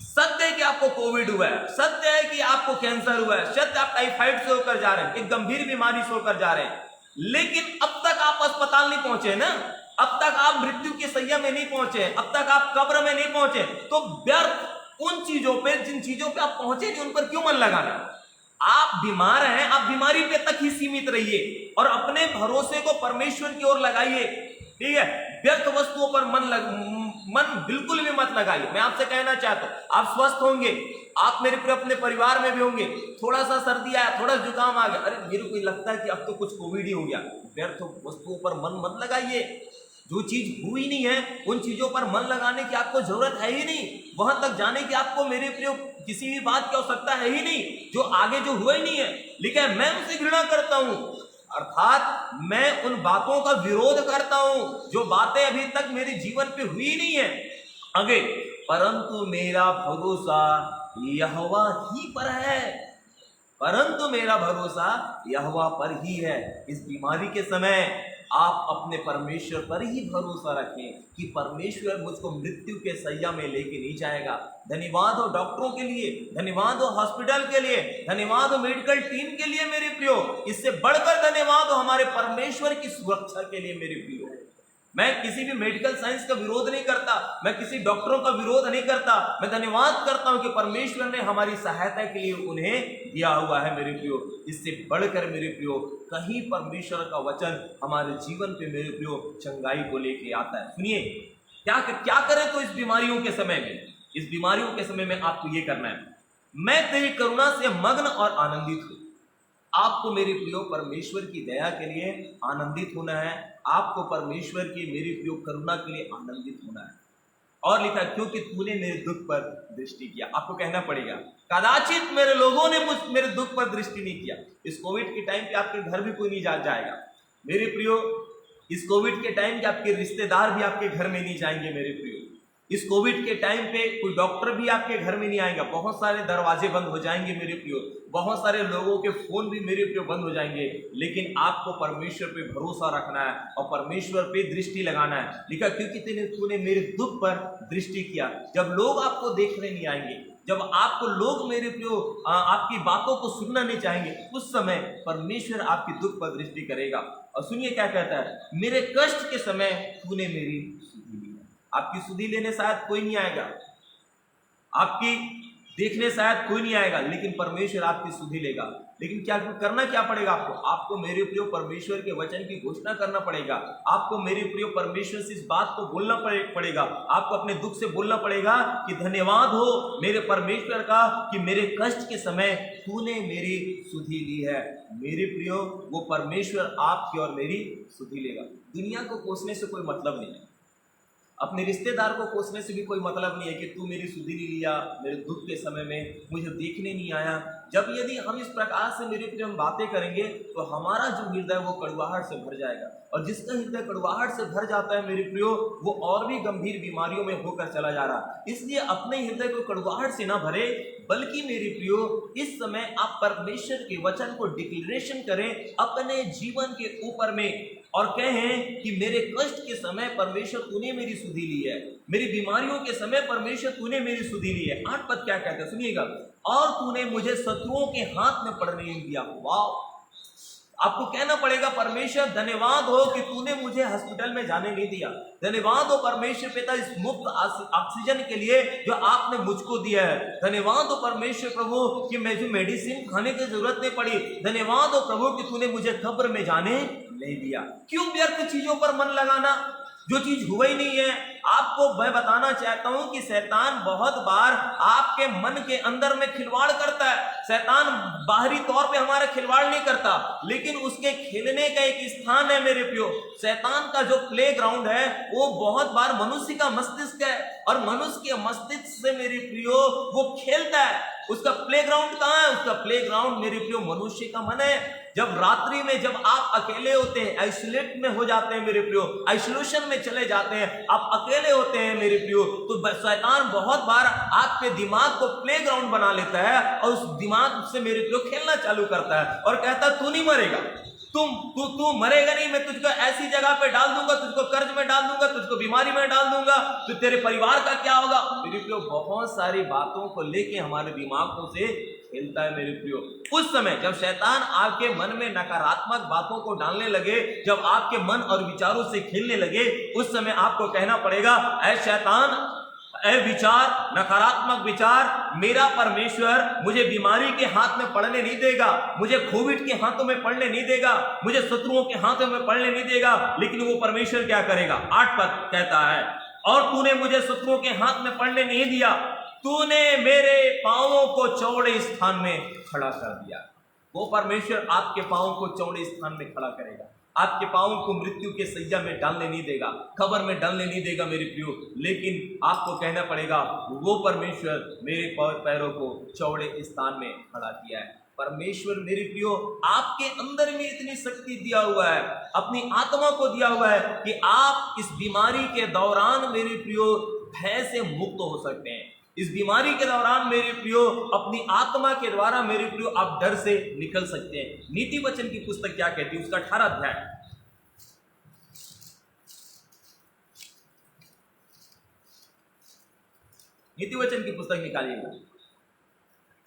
सत्य है कि आपको कोविड हुआ है, सत्य है कि आपको कैंसर हुआ है, सत्य आप टाइफाइड से होकर जा रहे हैं, एक गंभीर बीमारी से होकर जा रहे हैं, लेकिन अब तक आप अस्पताल नहीं पहुंचे ना, अब तक आप मृत्यु की सैया में नहीं पहुंचे, अब तक आप कब्र में नहीं पहुंचे, तो व्यर्थ उन चीजों पे, जिन चीजों पे आप पहुंचे नहीं, उन पर क्यों मन लगाना। आप बीमार हैं, आप बीमारी पे तक ही सीमित रहिए और अपने भरोसे को परमेश्वर की ओर लगाइए। ठीक है, व्यर्थ वस्तुओं पर मन बिल्कुल भी मत लगाइए। मैं आपसे कहना चाहता हूं, आप स्वस्थ होंगे, आप मेरे पर अपने परिवार में भी होंगे, थोड़ा सा सर्दी आया, थोड़ा जुकाम आ गया, अरे मेरे को लगता है कि अब तो कुछ कोविड ही हो गया। व्यर्थ वस्तुओं पर मन मत लगाइए। जो चीज हुई नहीं है उन चीजों पर मन लगाने की आपको जरूरत है ही नहीं। वहां तक जाने की आपको मेरे प्रिय किसी भी बात की आवश्यकता है ही नहीं, जो आगे जो हुआ ही नहीं है। लेकिन मैं उनसे घृणा करता हूं, अर्थात मैं उन बातों का विरोध करता हूं जो बातें अभी तक मेरे जीवन पे हुई नहीं है आगे, परंतु मेरा भरोसा यहोवा ही पर है। परंतु मेरा भरोसा यहोवा पर ही है। इस बीमारी के समय आप अपने परमेश्वर पर ही भरोसा रखें कि परमेश्वर मुझको मृत्यु के सैया में लेके नहीं जाएगा। धन्यवाद हो डॉक्टरों के लिए, धन्यवाद हो हॉस्पिटल के लिए, धन्यवाद हो मेडिकल टीम के लिए मेरे प्रियो। इससे बढ़कर धन्यवाद हो हमारे परमेश्वर की सुरक्षा के लिए मेरे प्रियो। मैं किसी भी मेडिकल साइंस का विरोध नहीं करता, मैं किसी डॉक्टरों का विरोध नहीं करता। मैं धन्यवाद करता हूं कि परमेश्वर ने हमारी सहायता के लिए उन्हें दिया हुआ है मेरे प्रियो। इससे बढ़कर मेरे प्रियो कहीं परमेश्वर का वचन हमारे जीवन पे मेरे प्रियो चंगाई को लेके आता है। सुनिए, क्या करें तो इस बीमारियों के समय में, इस बीमारियों के समय में आपको ये करना है, मैं तेरी करुणा से मग्न और आनंदित हूं। आपको मेरे प्रियो परमेश्वर की दया के लिए आनंदित होना है, आपको परमेश्वर की मेरे प्रियो करुणा के लिए आनंदित होना है। और लिखा, क्योंकि तूने मेरे दुख पर दृष्टि किया। आपको कहना पड़ेगा, कदाचित मेरे लोगों ने मेरे दुख पर दृष्टि नहीं किया। इस कोविड के टाइम पे आपके घर भी कोई नहीं जाएगा मेरे प्रियो। इस कोविड के टाइम पे आपके रिश्तेदार भी आपके घर में नहीं जाएंगे मेरे प्रियो। इस कोविड के टाइम पे कोई डॉक्टर भी आपके घर में नहीं आएगा। बहुत सारे दरवाजे बंद हो जाएंगे मेरे प्रियो, बहुत सारे लोगों के फोन भी मेरे प्रियो बंद हो जाएंगे। लेकिन आपको परमेश्वर पे भरोसा रखना है और परमेश्वर पे दृष्टि लगाना है। लिखा, क्योंकि तूने मेरे दुख पर दृष्टि किया। जब लोग आपको देखने नहीं आएंगे, जब आपको लोग मेरे प्रियो आपकी बातों को सुनना नहीं चाहेंगे, उस समय परमेश्वर आपकी दुख पर दृष्टि करेगा। और सुनिए क्या कहता है, मेरे कष्ट के समय तूने मेरी सुधि ली। आपकी सुधि लेने शायद कोई नहीं आएगा, आपकी देखने शायद कोई नहीं आएगा, लेकिन परमेश्वर आपकी सुधि लेगा। लेकिन क्या करना क्या पड़ेगा आपको मेरे प्रियो परमेश्वर के वचन की घोषणा करना पड़ेगा। आपको मेरे प्रियो परमेश्वर से इस बात को बोलना पड़ेगा। आपको अपने दुख से बोलना पड़ेगा कि धन्यवाद हो मेरे परमेश्वर का कि मेरे कष्ट के समय तूने मेरी सुधि ली है। मेरे प्रियो, वो परमेश्वर आपकी और मेरी सुधि लेगा। दुनिया को कोसने से कोई मतलब नहीं है, अपने रिश्तेदार को कोसने से भी कोई मतलब नहीं है कि तू मेरी सुधि नहीं लिया, मेरे दुख के समय में मुझे देखने नहीं आया। जब यदि हम इस प्रकार से मेरे प्रिय हम बातें करेंगे तो हमारा जो हृदय वो कड़वाहट से भर जाएगा, और जिसका हृदय कड़वाहट से भर जाता है मेरे प्रियो, वो और भी गंभीर बीमारियों में होकर चला जा रहा। इसलिए अपने हृदय को कड़वाहट से ना भरे, बल्कि मेरे प्रियो इस समय आप परमेश्वर के वचन को डिक्लेरेशन करें अपने जीवन के ऊपर में और कहें कि मेरे कष्ट के समय परमेश्वर तूने मेरी सुधि ली है, मेरी बीमारियों के समय परमेश्वर तूने मेरी सुधि ली है। 8 पद क्या कहता है सुनिएगा, और तूने मुझे शत्रुओं के हाथ में पड़ने नहीं दिया। वाह, आपको कहना पड़ेगा परमेश्वर धन्यवाद हो कि तूने मुझे हॉस्पिटल में जाने नहीं दिया। धन्यवाद हो परमेश्वर पिता इस मुफ्त ऑक्सीजन के लिए जो आपने मुझको दिया है। धन्यवाद हो परमेश्वर प्रभु कि मुझे मेडिसिन खाने की जरूरत नहीं पड़ी। धन्यवाद हो प्रभु कि तूने मुझे कब्र में जाने नहीं दिया। क्यों व्यर्थ चीजों पर मन लगाना जो चीज हुआ ही नहीं है। आपको मैं बताना चाहता हूं कि शैतान बहुत बार आपके मन के अंदर में खिलवाड़ करता है। शैतान बाहरी तौर पे हमारा खिलवाड़ नहीं करता, लेकिन उसके खेलने का एक स्थान है मेरे प्रियो। शैतान का जो प्ले ग्राउंड है वो बहुत बार मनुष्य का मस्तिष्क है, और मनुष्य के मस्तिष्क से मेरे प्रियो वो खेलता है। उसका प्ले ग्राउंड कहाँ है? उसका प्ले ग्राउंड मेरे प्रियो मनुष्य का मन है। जब रात्रि में जब आप अकेले होते हैं, आइसोलेट में हो जाते हैं मेरे प्रियो, आइसोलेशन में चले जाते हैं, आप अकेले होते हैं मेरे प्रियो, तो शैतान बहुत बार आपके दिमाग को प्ले ग्राउंड बना लेता है और उस दिमाग से मेरे प्रियो खेलना चालू करता है और कहता है तू नहीं मरेगा, तू मरेगा नहीं, मैं तुझको ऐसी जगह पे डाल दूंगा, तुझको कर्ज में डाल दूंगा, तुझको बीमारी में डाल दूंगा, तो तेरे परिवार का क्या होगा। मेरे प्रियो बहुत सारी बातों को लेके हमारे दिमागों से खेलता है मेरे प्रियो। उस समय जब शैतान आपके मन में नकारात्मक बातों को डालने लगे, जब आपके मन और विचारों से खेलने लगे, उस समय आपको कहना पड़ेगा ऐ शैतान विचार, नकारात्मक विचार, मेरा परमेश्वर मुझे बीमारी के हाथ में पड़ने नहीं देगा, मुझे कोविड के हाथों में पड़ने नहीं देगा, मुझे शत्रुओं के हाथों में पड़ने नहीं देगा। लेकिन वो परमेश्वर क्या करेगा? 8 पद कहता है, और तूने मुझे शत्रुओं के हाथ में पड़ने नहीं दिया, तूने मेरे पांवों को चौड़े स्थान में खड़ा कर दिया। वो परमेश्वर आपके पांवों को चौड़े स्थान में खड़ा करेगा, आपके पांवों को मृत्यु के सैया में डालने नहीं देगा, खबर में डालने नहीं देगा मेरे प्रियो। लेकिन आपको कहना पड़ेगा, वो परमेश्वर मेरे पैरों को चौड़े स्थान में खड़ा किया है। परमेश्वर मेरे प्रियो आपके अंदर में इतनी शक्ति दिया हुआ है, अपनी आत्मा को दिया हुआ है कि आप इस बीमारी के दौरान मेरे प्रियो भय से मुक्त हो सकते हैं। इस बीमारी के दौरान मेरे प्रियो अपनी आत्मा के द्वारा मेरे प्रियो आप डर से निकल सकते हैं। नीति वचन की पुस्तक क्या कहती है? उसका 18 अध्याय, नीति वचन की पुस्तक निकालिएगा।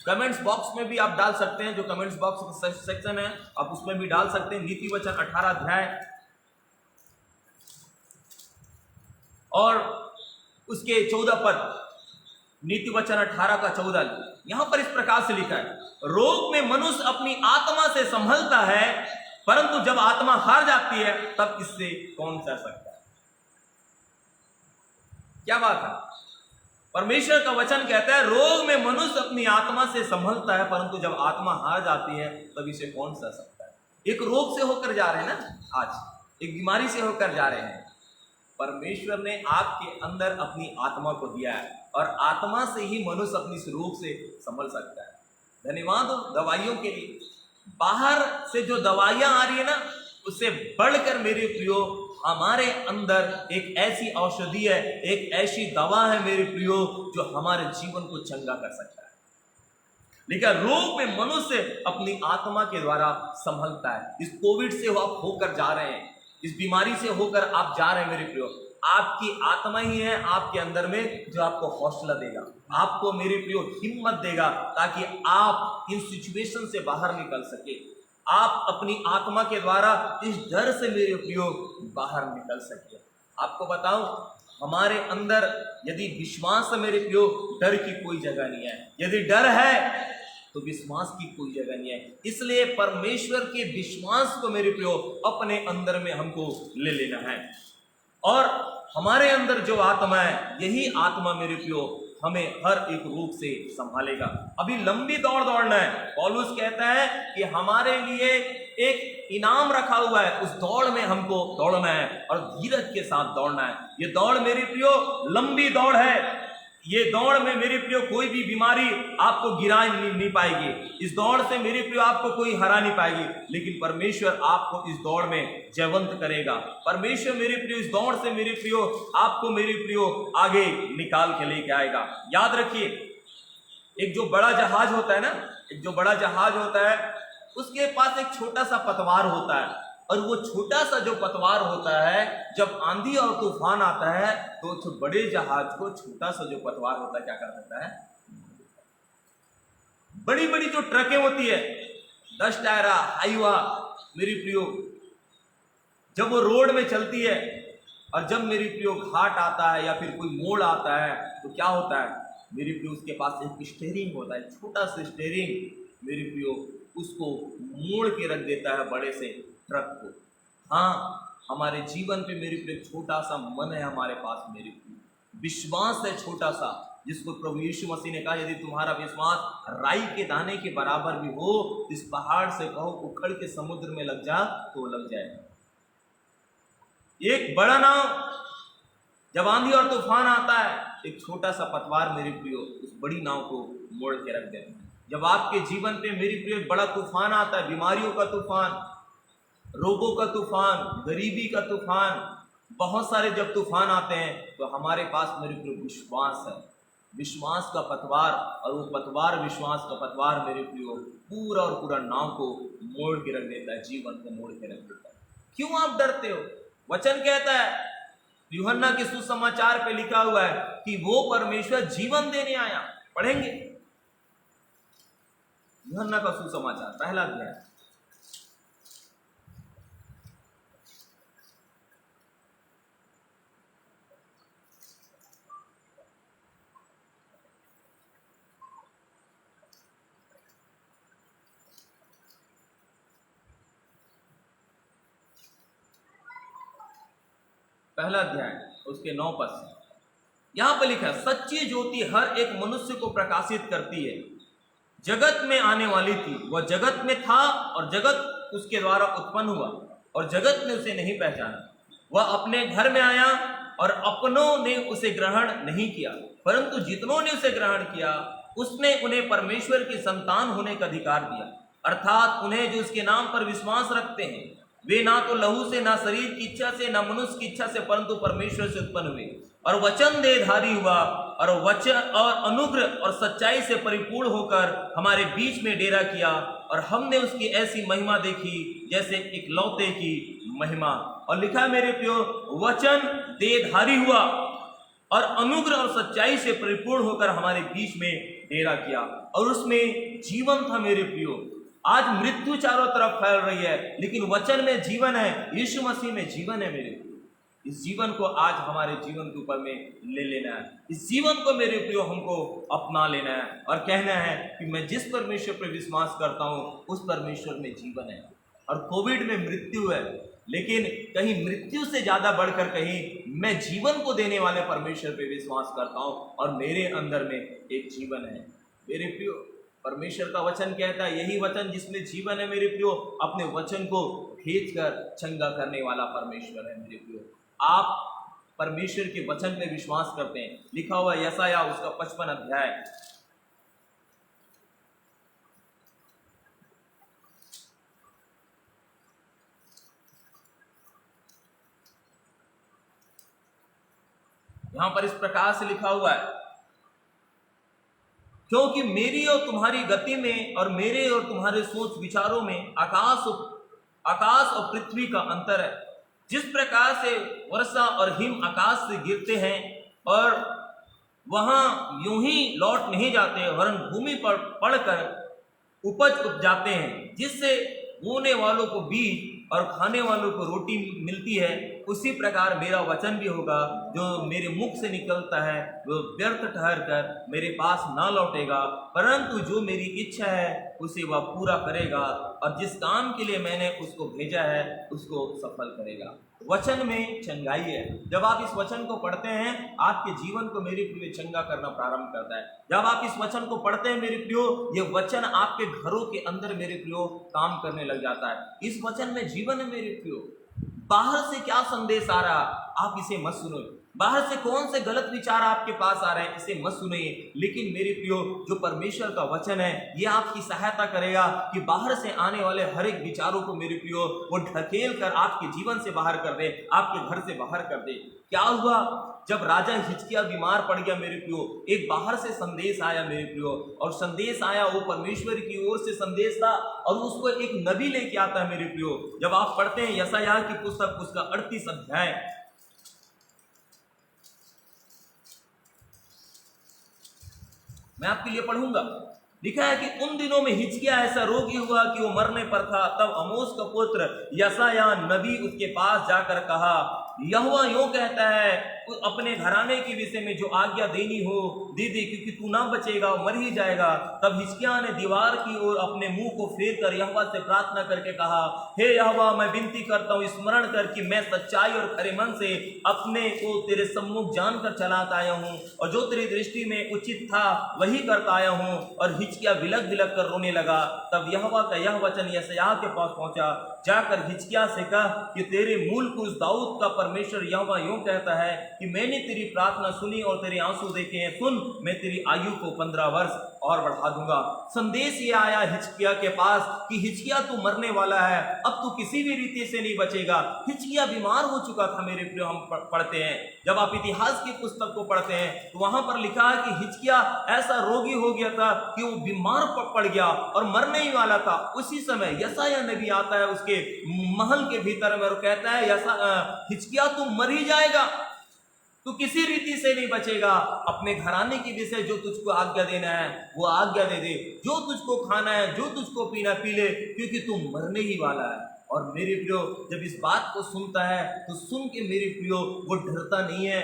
कमेंट्स बॉक्स में भी आप डाल सकते हैं, जो कमेंट्स बॉक्स सेक्शन है आप उसमें भी डाल सकते हैं। नीति वचन 18 अध्याय और उसके 14 पद, नीति वचन 18 का 14, यहां पर इस प्रकार से लिखा है, रोग में मनुष्य अपनी आत्मा से संभलता है, परंतु जब आत्मा हार जाती है तब इससे कौन सह सकता है? क्या बात है? परमेश्वर का वचन कहता है रोग में मनुष्य अपनी आत्मा से संभलता है, परंतु जब आत्मा हार जाती है तब इसे कौन सह सकता है? एक रोग से होकर जा रहे हैं ना, आज एक बीमारी से होकर जा रहे हैं। परमेश्वर ने आपके अंदर अपनी आत्मा को दिया है और आत्मा से ही मनुष्य अपनी इस रोग से संभल सकता है। धन्यवाद हो दवाइयों के लिए। बाहर से जो दवाइयां आ रही है ना, उससे बढ़कर मेरे प्रियो हमारे अंदर एक ऐसी औषधि है, एक ऐसी दवा है मेरे प्रियो, जो हमारे जीवन को चंगा कर सकता है। लेकिन रोग में मनुष्य अपनी आत्मा के द्वारा संभलता है। इस कोविड से आप होकर जा रहे हैं, इस बीमारी से होकर आप जा रहे हैं मेरे प्रियो, आपकी आत्मा ही है आपके अंदर में जो आपको हौसला देगा, आपको मेरे प्रियो हिम्मत देगा, ताकि आप इन सिचुएशन से बाहर निकल सके। आप अपनी आत्मा के द्वारा इस डर से मेरे प्रियो बाहर निकल सके। आपको बताऊं, हमारे अंदर यदि विश्वास है मेरे प्रियो, डर की कोई जगह नहीं है। यदि डर है तो विश्वास की कोई जगह नहीं है। इसलिए परमेश्वर के विश्वास को मेरे प्रियो अपने अंदर में हमको ले लेना है, और हमारे अंदर जो आत्मा है, यही आत्मा मेरे प्रियो हमें हर एक रूप से संभालेगा। अभी लंबी दौड़ दौड़ना है। पौलुस कहता है कि हमारे लिए एक इनाम रखा हुआ है, उस दौड़ में हमको दौड़ना है और धीरज के साथ दौड़ना है। ये दौड़ मेरे प्रियो लंबी दौड़ है। ये दौड़ में मेरे प्रियो कोई भी बीमारी आपको गिरा नहीं पाएगी। इस दौड़ से मेरे प्रियो आपको कोई हरा नहीं पाएगी, लेकिन परमेश्वर आपको इस दौड़ में जयवंत करेगा। परमेश्वर मेरे प्रियो इस दौड़ से मेरे प्रियो आपको मेरे प्रियो आगे निकाल के लेके आएगा। याद रखिए, एक जो बड़ा जहाज होता है ना, एक जो बड़ा जहाज होता है, उसके पास एक छोटा सा पतवार होता है, और वो छोटा सा जो पतवार होता है, जब आंधी और तूफान आता है तो बड़े जहाज को छोटा सा जो पतवार होता है क्या कर देता है? बड़ी बड़ी जो ट्रकें होती है, 10 टायरा हाईवा मेरी प्रियो, जब वो रोड में चलती है और जब मेरी प्रियो घाट आता है या फिर कोई मोड़ आता है, तो क्या होता है मेरी प्रियो? उसके पास एक स्टीयरिंग होता है, छोटा सा स्टीयरिंग मेरी प्रियो, उसको मोड़ के रख देता है बड़े से ट्रक को। हाँ, हमारे जीवन पे मेरे प्रिय छोटा सा मन है हमारे पास, मेरे प्रिय विश्वास है छोटा सा, जिसको प्रभु यीशु मसीह ने कहा, यदि तुम्हारा विश्वास राई के दाने के बराबर भी हो, इस पहाड़ से कहो उखड़ के समुद्र में लग जा, तो लग जाएगा। एक बड़ा नाव जब आंधी और तूफान आता है, एक छोटा सा पतवार मेरे प्रियो उस बड़ी नाव को मोड़ के रख देता है। जब आपके जीवन पे मेरी प्रिय बड़ा तूफान आता है, बीमारियों का तूफान, रोगों का तूफान, गरीबी का तूफान, बहुत सारे जब तूफान आते हैं, तो हमारे पास मेरे प्रियो विश्वास है, विश्वास का पतवार, और वो पतवार, विश्वास का पतवार मेरे प्रियो पूरा और पूरा नाव को मोड़ के रख देता है, जीवन को मोड़ के रख देता है। क्यों आप डरते हो? वचन कहता है, यूहन्ना के सुसमाचार पे लिखा हुआ है कि वो परमेश्वर जीवन देने आया। पढ़ेंगे यूहन्ना का सुसमाचार, पहला अध्याय, पहला अध्याय उसके 9 पद से। यहाँ पर लिखा है, सच्ची ज्योति हर एक मनुष्य को प्रकाशित करती है। जगत में आने वाली थी, वह जगत में था और जगत उसके द्वारा उत्पन्न हुआ और जगत ने उसे नहीं पहचाना। वह अपने घर में आया और अपनों ने उसे ग्रहण नहीं किया, परंतु जितनों ने उसे ग्रहण किया उसने उन्हें परमेश्वर की संतान होने का अधिकार दिया, अर्थात उन्हें जो उसके नाम पर विश्वास रखते हैं। वे ना तो लहू से, ना शरीर की इच्छा से, ना मनुष्य की इच्छा से, परंतु परमेश्वर से उत्पन्न हुए। और वचन देहधारी हुआ और वचन और अनुग्रह और सच्चाई से परिपूर्ण होकर हमारे बीच में डेरा किया, और हमने उसकी ऐसी महिमा देखी जैसे इकलौते की महिमा। और लिखा है मेरे प्रियो, वचन देहधारी हुआ और अनुग्रह और सच्चाई से परिपूर्ण होकर हमारे बीच में डेरा किया, और उसमें जीवन था मेरे प्रियो। आज मृत्यु चारों तरफ फैल रही है, लेकिन वचन में जीवन है, यीशु मसीह में जीवन है मेरे प्रियो। इस जीवन को आज हमारे जीवन के ऊपर में ले लेना है। इस जीवन को मेरे प्रियो हमको अपना लेना है और कहना है कि मैं जिस परमेश्वर पर विश्वास करता हूँ उस परमेश्वर में जीवन है। और कोविड में मृत्यु है, लेकिन कहीं मृत्यु से ज्यादा बढ़कर कहीं मैं जीवन को देने वाले परमेश्वर पे विश्वास करता हूँ, और मेरे अंदर में एक जीवन है मेरे प्रियो। परमेश्वर का वचन कहता है, यही वचन जिसमें जीवन है मेरे प्रियो, अपने वचन को खींच कर चंगा करने वाला परमेश्वर है मेरे प्रियो। आप परमेश्वर के वचन पे विश्वास करते हैं। लिखा हुआ यशायाह उसका 55 अध्याय, यहां पर इस प्रकार से लिखा हुआ है, क्योंकि मेरी और तुम्हारी गति में और मेरे और तुम्हारे सोच विचारों में आकाश और पृथ्वी का अंतर है। जिस प्रकार से वर्षा और हिम आकाश से गिरते हैं और वहां यूं ही लौट नहीं जाते, वरन भूमि पर पड़कर उपज उपजाते हैं, जिससे बोने वालों को बीज और खाने वालों को रोटी मिलती है, उसी प्रकार मेरा वचन भी होगा जो मेरे मुख से निकलता है, वो व्यर्थ ठहर कर मेरे पास ना लौटेगा, परंतु जो मेरी इच्छा है उसे वह पूरा करेगा, और जिस काम के लिए मैंने उसको भेजा है उसको सफल करेगा। वचन में चंगाई है। जब आप इस वचन को पढ़ते हैं, आपके जीवन को मेरे प्रिय चंगा करना प्रारंभ करता है। जब आप इस वचन को पढ़ते हैं मेरे प्रियो, ये वचन आपके घरों के अंदर मेरे प्रियो काम करने लग जाता है। इस वचन में जीवन है मेरे प्रियो। बाहर से क्या संदेश आ रहा आप इसे मत सुनो, बाहर से कौन से गलत विचार आपके पास आ रहे हैं इसे मत सुनिए, लेकिन मेरे प्रियो जो परमेश्वर का वचन है ये आपकी सहायता करेगा कि बाहर से आने वाले हर एक विचारों को मेरे प्रियो वो ढकेल कर आपके जीवन से बाहर कर दे, आपके घर से बाहर कर दे। क्या हुआ जब राजा हिजकिय्याह बीमार पड़ गया मेरे प्रियो, एक बाहर से संदेश आया मेरे प्रियो, और संदेश आया वो परमेश्वर की ओर से संदेश था, और उसको एक नबी लेके आता है मेरे प्रियो। जब आप पढ़ते हैं यशायाह की पुस्तक उसका 38 अध्याय, मैं आपके लिए पढ़ूंगा। लिखा है कि उन दिनों में हिजकिय्याह ऐसा रोगी हुआ कि वो मरने पर था। तब आमोस का पुत्र यशायाह नबी उसके पास जाकर कहा, यहोवा यूं कहता है अपने घराने के विषय में जो आज्ञा देनी हो दे दे, क्योंकि तू ना बचेगा, मर ही जाएगा। तब हिजकिय्याह ने दीवार की ओर अपने मुंह को फेर कर यहोवा से प्रार्थना करके कहा, हे यहोवा, मैं विनती करता हूँ, स्मरण कर कि मैं सच्चाई और खरे मन से अपने को तेरे सम्मुख जानकर चलाता आया हूँ, और जो तेरी दृष्टि में उचित था वही करता आया हूँ। और हिजकिय्याह बिलक बिलक कर रोने लगा। तब यहोवा का यह वचन यशायाह के पास पहुंचा, जाकर हिजकिय्याह से कह कि तेरे मूल पुरुष दाऊद का परमेश्वर यहोवा यूं कहता है कि मैंने तेरी प्रार्थना सुनी और तेरे आंसू देखे हैं। सुन, मैं तेरी आयु को 15 वर्ष और बढ़ा दूंगा। संदेश ये आया हिजकिय्याह के पास कि हिजकिय्याह तू मरने वाला है, अब तू किसी भी रीति से नहीं बचेगा। हिजकिय्याह बीमार हो चुका था मेरे प्रिय। हम पढ़ते हैं, जब आप इतिहास की पुस्तक को पढ़ते हैं तो वहां पर लिखा है कि हिजकिय्याह ऐसा रोगी हो गया था कि वो बीमार पड़ गया और मरने ही वाला था। उसी समय यशायाह नबी आता है उसके महल के भीतर में और कहता है, हिजकिय्याह तू मर ही जाएगा, तू किसी रीति से नहीं बचेगा। अपने घराने के विषय जो तुझको आज्ञा देना है वो आज्ञा दे दे, जो तुझको खाना है, जो तुझको पीना पी ले, क्योंकि तू मरने ही वाला है। और मेरे प्रियो जब इस बात को सुनता है तो सुन के मेरे प्रियो वो डरता नहीं है,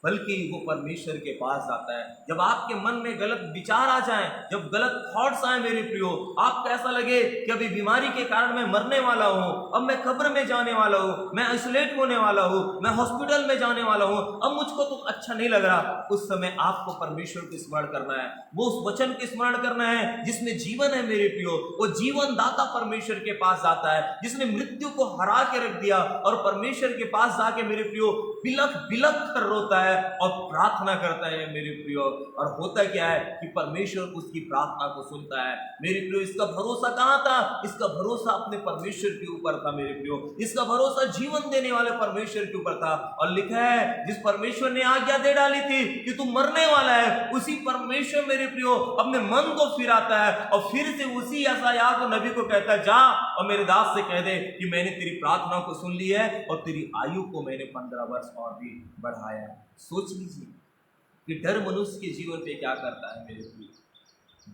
बल्कि वो परमेश्वर के पास आता है। जब आपके मन में गलत विचार आ जाएं, जब गलत थॉट्स आए मेरे प्रियो, आपको ऐसा लगे कि अभी बीमारी के कारण मैं मरने वाला हूं, अब मैं कब्र में जाने वाला हूं, मैं आइसोलेट होने वाला हूं, मैं हॉस्पिटल में जाने वाला हूं, अब मुझको तो अच्छा नहीं लग रहा, उस समय आपको परमेश्वर को स्मरण करना है, वो उस वचन को स्मरण करना है जिसमें जीवन है मेरे प्रियो। वो जीवन दाता परमेश्वर के पास आता है, जिसने मृत्यु को हरा के रख दिया और परमेश्वर के पास जाके मेरे प्रियो बिलख बिलख कर रोता है और प्रार्थना करता है मेरे प्रियो। और होता क्या है कि परमेश्वर उसकी प्रार्थना को सुनता है मेरे प्रियो। इसका भरोसा कहां था? इसका भरोसा अपने परमेश्वर के ऊपर था मेरे प्रियो। इसका भरोसा जीवन देने वाले परमेश्वर के ऊपर था। और लिखा है जिस परमेश्वर ने आज्ञा दे डाली थी कि तू मरने वाला है, उसी परमेश्वर मेरे प्रियो अपने मन को फिराता है और फिर से उसी यशायाह को नबी को कहता है, जा और मेरे दास से कह दे कि मैंने तेरी प्रार्थना को सुन ली है और तेरी आयु को मैंने 15 वर्ष और भी बढ़ाया है। सोच लीजिए कि डर मनुष्य के जीवन पे क्या करता है मेरे प्रिय।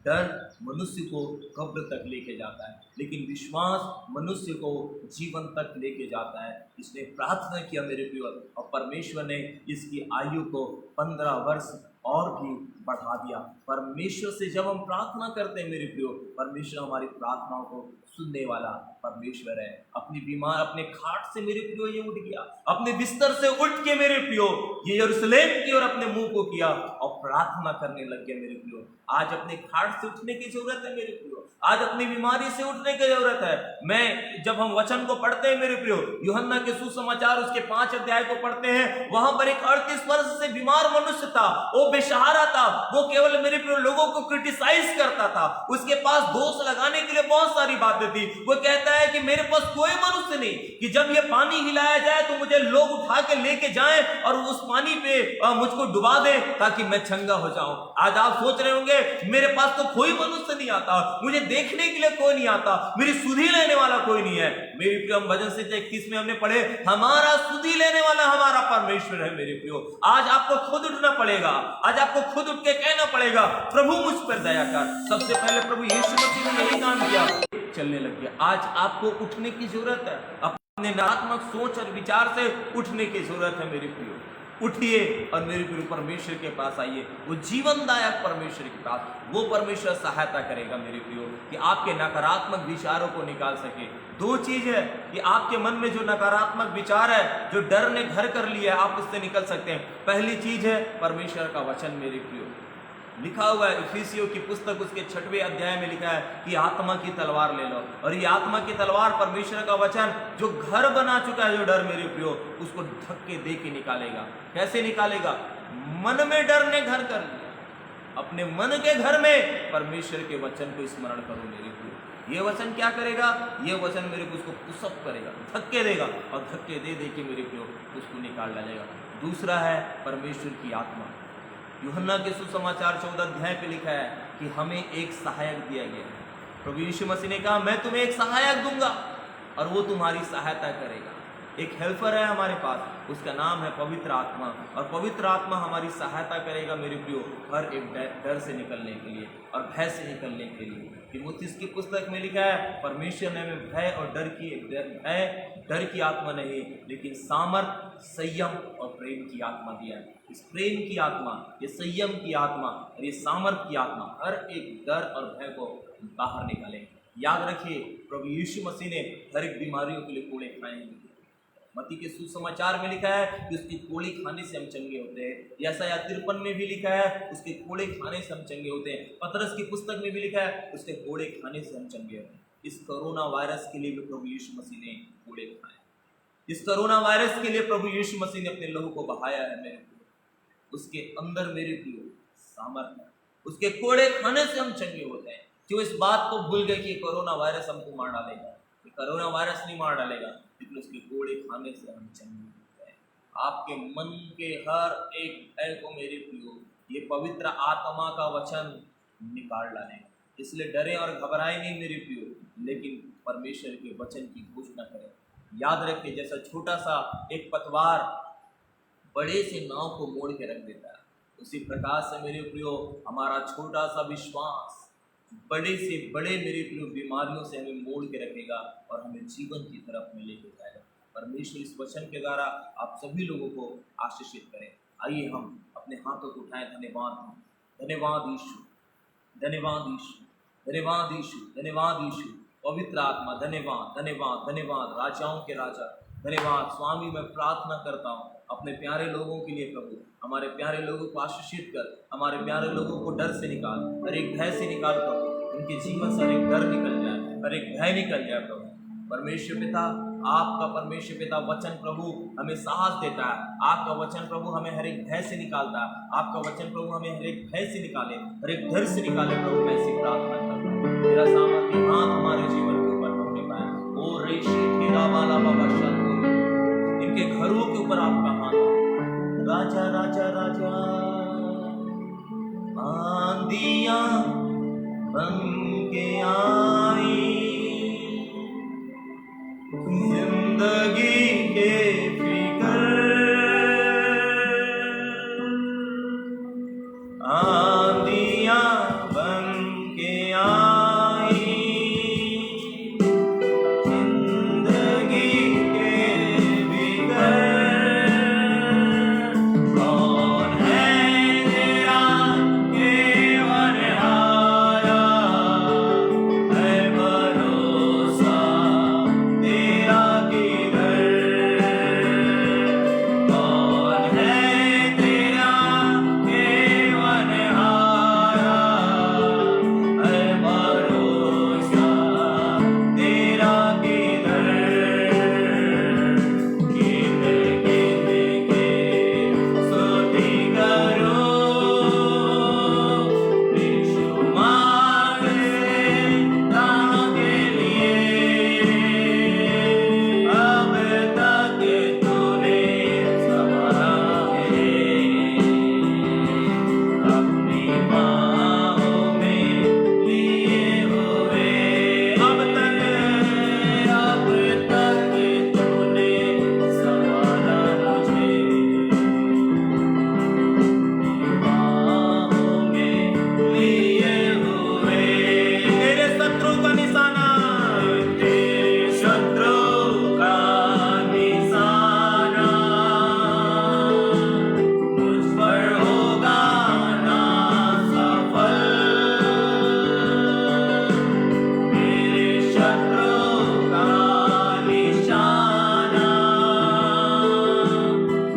डर मनुष्य को कब्र तक लेके जाता है, लेकिन विश्वास मनुष्य को जीवन तक लेके जाता है। इसने प्रार्थना किया मेरे प्रियो और परमेश्वर ने इसकी आयु को 15 वर्ष और भी बढ़ा दिया। परमेश्वर से जब हम प्रार्थना करते हैं मेरे प्रियो, परमेश्वर हमारी प्रार्थनाओं को सुनने वाला परमेश्वर है। अपने खाट से मेरे प्रियो ये उठ गया, अपने बिस्तर से उठ के मेरे प्रियो ये यरूशलेम की ओर अपने मुंह को किया और प्रार्थना करने लग गया मेरे प्रियो। आज अपने खाट से उठने की जरूरत है मेरे प्रियो, आज अपनी बीमारी से उठने की जरूरत है। जब हम वचन को पढ़ते हैं मेरे प्रियो, यूहन्ना के सुसमाचार उसके 5 अध्याय को पढ़ते हैं, वहां पर एक 38 वर्ष से बीमार मनुष्य था, वो बेसहारा था, वो केवल मेरे प्रियो लोगों को क्रिटिसाइज करता था, उसके पास दोष लगाने के लिए बहुत सारी बातें थी। वो कहता है कि मेरे पास कोई मनुष्य नहीं कि जब ये पानी हिलाया जाए तो मुझे लोग उठा के लेके जाएं और उस पानी पे मुझको डुबा दे ताकि मैं चंगा हो जाऊं। आज आप सोच रहे होंगे मेरे पास तो कोई मनुष्य नहीं आता, मुझे देखने के लिए कोई नहीं आता, मेरी सुधि लेने वाला कोई नहीं है। मेरे प्रियो भजन से 31 में हमने पढ़े, हमारा सुधि लेने वाला हमारा परमेश्वर है मेरे प्रियो। आज आपको खुद उठना पड़ेगा, आज आपको खुद उठ के कहना पड़ेगा, प्रभु मुझ पर दया कर। सबसे पहले प्रभु यीशु मसीह ने यही काम किया, चलने लग गया। आज आपको उठने की जरूरत है, अपने नकारात्मक सोच और विचार से उठने की जरूरत है मेरे प्रियो। उठिए और मेरे प्रियो परमेश्वर के पास आइए, वो जीवनदायक परमेश्वर के पास। वो परमेश्वर सहायता करेगा मेरे प्रियो कि आपके नकारात्मक विचारों को निकाल सके। 2 चीज है कि आपके मन में जो नकारात्मक विचार है, जो डर ने घर कर लिया है, आप उससे निकल सकते हैं। पहली चीज है परमेश्वर का वचन मेरे प्रियो। लिखा हुआ है इफिसियों की पुस्तक उसके 6वें अध्याय में लिखा है कि आत्मा की तलवार ले लो। और ये आत्मा की तलवार परमेश्वर का वचन जो घर बना चुका है, जो डर मेरे प्रियो, उसको धक्के दे के निकालेगा। कैसे निकालेगा? मन में डर ने घर कर लिया, अपने मन के घर में परमेश्वर के वचन को स्मरण करो मेरे प्रियो। ये वचन क्या करेगा? ये वचन मेरे को उसको पुशअप करेगा, धक्के देगा और धक्के दे दे के मेरे प्रियो उसको निकाल डालेगा। दूसरा है परमेश्वर की आत्मा। यूहन्ना के सुसमाचार 14 अध्याय पे लिखा है कि हमें एक सहायक दिया गया है। प्रभु यीशु मसीह ने कहा, मैं तुम्हें एक सहायक दूंगा और वो तुम्हारी सहायता करेगा। एक हेल्पर है हमारे पास, उसका नाम है पवित्र आत्मा, और पवित्र आत्मा हमारी सहायता करेगा मेरे प्रियो हर एक डर से निकलने के लिए और भय से निकलने के लिए। तीमुथियुस की पुस्तक में लिखा है, परमेश्वर ने हमें भय और डर की आत्मा नहीं, लेकिन सामर्थ, संयम और प्रेम की आत्मा दिया है। इस प्रेम की आत्मा, ये संयम की आत्मा और ये सामर्थ की आत्मा हर एक डर और भय को बाहर निकाले। याद रखिए, प्रभु यीशु मसीह ने हर एक बीमारियों के लिए कोड़े खाए हैं। मत्ती के सुसमाचार में लिखा है कि उसके कोड़े खाने से हम चंगे होते हैं। यशायाह 53 में भी लिखा है उसके कोड़े खाने से हम चंगे होते हैं। पतरस की पुस्तक में भी लिखा है उसके कोड़े खाने से हम चंगे होते हैं। इस कोरोना वायरस के लिए भी प्रभु यीशु मसीह ने कोड़े खाए। इस कोरोना वायरस के लिए प्रभु यीशु मसीह ने अपने लहू को बहाया है मेरे प्रियो। उसके अंदर मेरे प्रियो सामर्थ्य है, उसके कोड़े खाने से हम चंगे होते हैं। जो इस बात को भूल गए कि कोरोना वायरस हमको मार डालेगा, कोरोना वायरस नहीं मार डालेगा, लेकिन उसके कोड़े खाने से हम चंगे होते हैं। आपके मन के हर एक भय को मेरे प्रियो ये पवित्र आत्मा का वचन निकाल डालेगा। इसलिए डरे और घबराए नहीं मेरे प्रियो, लेकिन परमेश्वर के वचन की घोषणा करें। याद रखें, जैसा छोटा सा एक पतवार बड़े से नाव को मोड़ के रख देता है, उसी प्रकार से मेरे प्रियो हमारा छोटा सा विश्वास बड़े से बड़े मेरे प्रियो बीमारियों से हमें मोड़ के रखेगा और हमें जीवन की तरफ में लेके जाएगा। परमेश्वर इस वचन के द्वारा आप सभी लोगों को आशीषित करें। आइए हम अपने हाथों को उठाएं। धन्यवाद, धन्यवाद यीशु, धन्यवाद यीशु, धन्यवाद यीशु, धन्यवाद यीशु। पवित्र आत्मा धन्यवाद, धन्यवाद, धन्यवाद। राजाओं के राजा धन्यवाद। स्वामी मैं प्रार्थना करता हूँ अपने प्यारे लोगों के लिए प्रभु, हमारे प्यारे लोगों को आशीषित कर, हमारे प्यारे लोगों को डर से निकाल, हर एक भय से निकाल प्रभु। उनके जीवन से हर एक डर निकल जाए, हर एक भय निकल जाए प्रभु। परमेश्वर पिता, आपका परमेश्वर पिता वचन प्रभु हमें साहस देता है। आपका वचन प्रभु हमें हर एक भय से निकालता है। आपका वचन प्रभु हमें हर एक भय से निकाले, हर एक डर से निकाले प्रभु। मैं ऐसी प्रार्थना करता हूँ, मेरा सामर्थ्य हाथ हमारे जीवन के ऊपर होने पाए। ओ रेशी ठेरा वाला बाबा शांत, इनके घरों के ऊपर आपका हाथ हो। राजा राजा राजा, आंधियां बन के आई, जिंदगी के फिकर, आंधियां बन के आई, जिंदगी के फिकर। कौन है तेरा केवलहारा, है भरोसा तेरा किधर। कौन है तेरा केवलहारा, है भरोसा तेरा किधर। गिन गिन के स्तुति करो, बेशुमार दानों के लिए। अब तक तूने संभाला है, अपनी बाहों में लिए हुए। अब तक तूने संभाला मुझे, बाहों में लिए हुए। तेरे शत्रु का निशाना, तेरे शत्रु का निशाना मुझ पर होगा ना सफल। मेरे शत्रु का निशाना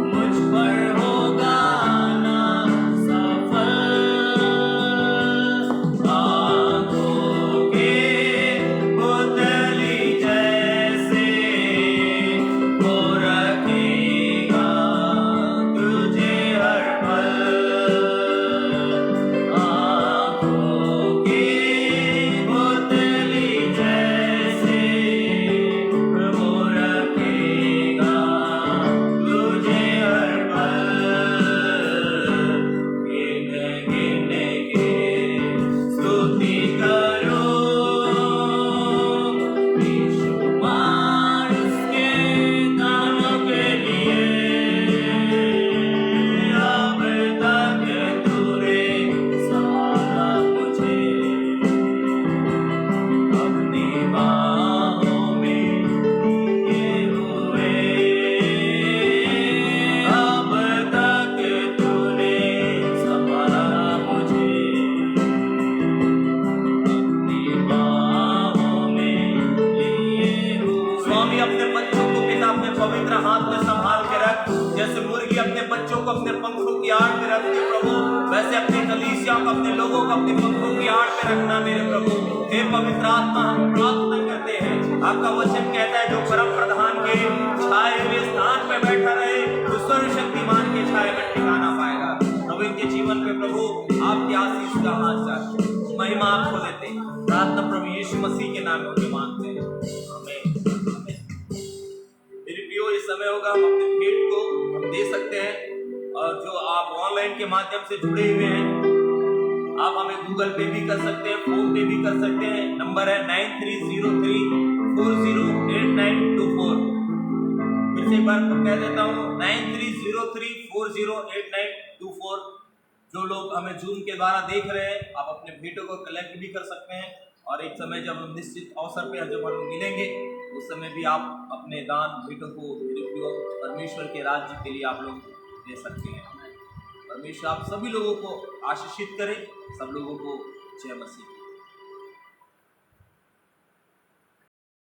मुझ पर होगा ना सफल। आंखों के पुतली जैसे वो रखेगा तुझे हर पल। आंखों के पुतली जैसे वो रखेगा तुझे हर पल। गिन गिन के स्तुति करो, बेशुमार उसके दानों के लिए। अब तक तूने संभाला मुझे, अपनी बाहों में लिए हुए। अब तक तूने संभाला मुझे, अपनी बाहों में लिए हुए। स्वामी अपने बच्चों को पिता अपने पवित्र हाथ में संभाल के रख। जैसे मुर्गी अपने बच्चों को अपने पंखों की आड़ में रखती है प्रभु, वैसे अपनी कलीसिया को, अपने लोगों को अपने पंखों की आड़ में रखना मेरे प्रभु। हे पवित्र आत्मा, हम प्रार्थना करते हैं। आपका वचन कहता है जो परम प्रधान के छाए हुए स्थान पे बैठा रहे, वो सर्वशक्तिमान के छाए में ठिकाना पाएगा। प्रभु इनके जीवन पे प्रभु आपकी आशीष का हाथ जाए, महिमा आपको देते हैं। प्रार्थना प्रभु यीशु मसीह के नाम में मांगते हैं, आमीन। मेरे प्रियो, इस समय होगा हम अपने भेंट को हम दे सकते हैं। और जो आप ऑनलाइन के माध्यम से जुड़े हुए हैं, आप हमें गूगल पे भी कर सकते हैं, फोन पे भी कर सकते हैं। नंबर है 9303408924। फिर से एक बार कह देता हूँ, 9303408924। जो लोग हमें जूम के द्वारा देख रहे हैं, आप अपने भेंटों को कलेक्ट भी कर सकते हैं। और एक समय जब हम निश्चित अवसर पे जब हम मिलेंगे, उस समय भी आप अपने दान भेंटों को परमेश्वर के राज्य के लिए आप लोग दे सकते हैं। परमेश्वर आप सभी लोगों को आशीषित करें। सब लोगों को जय मसीह।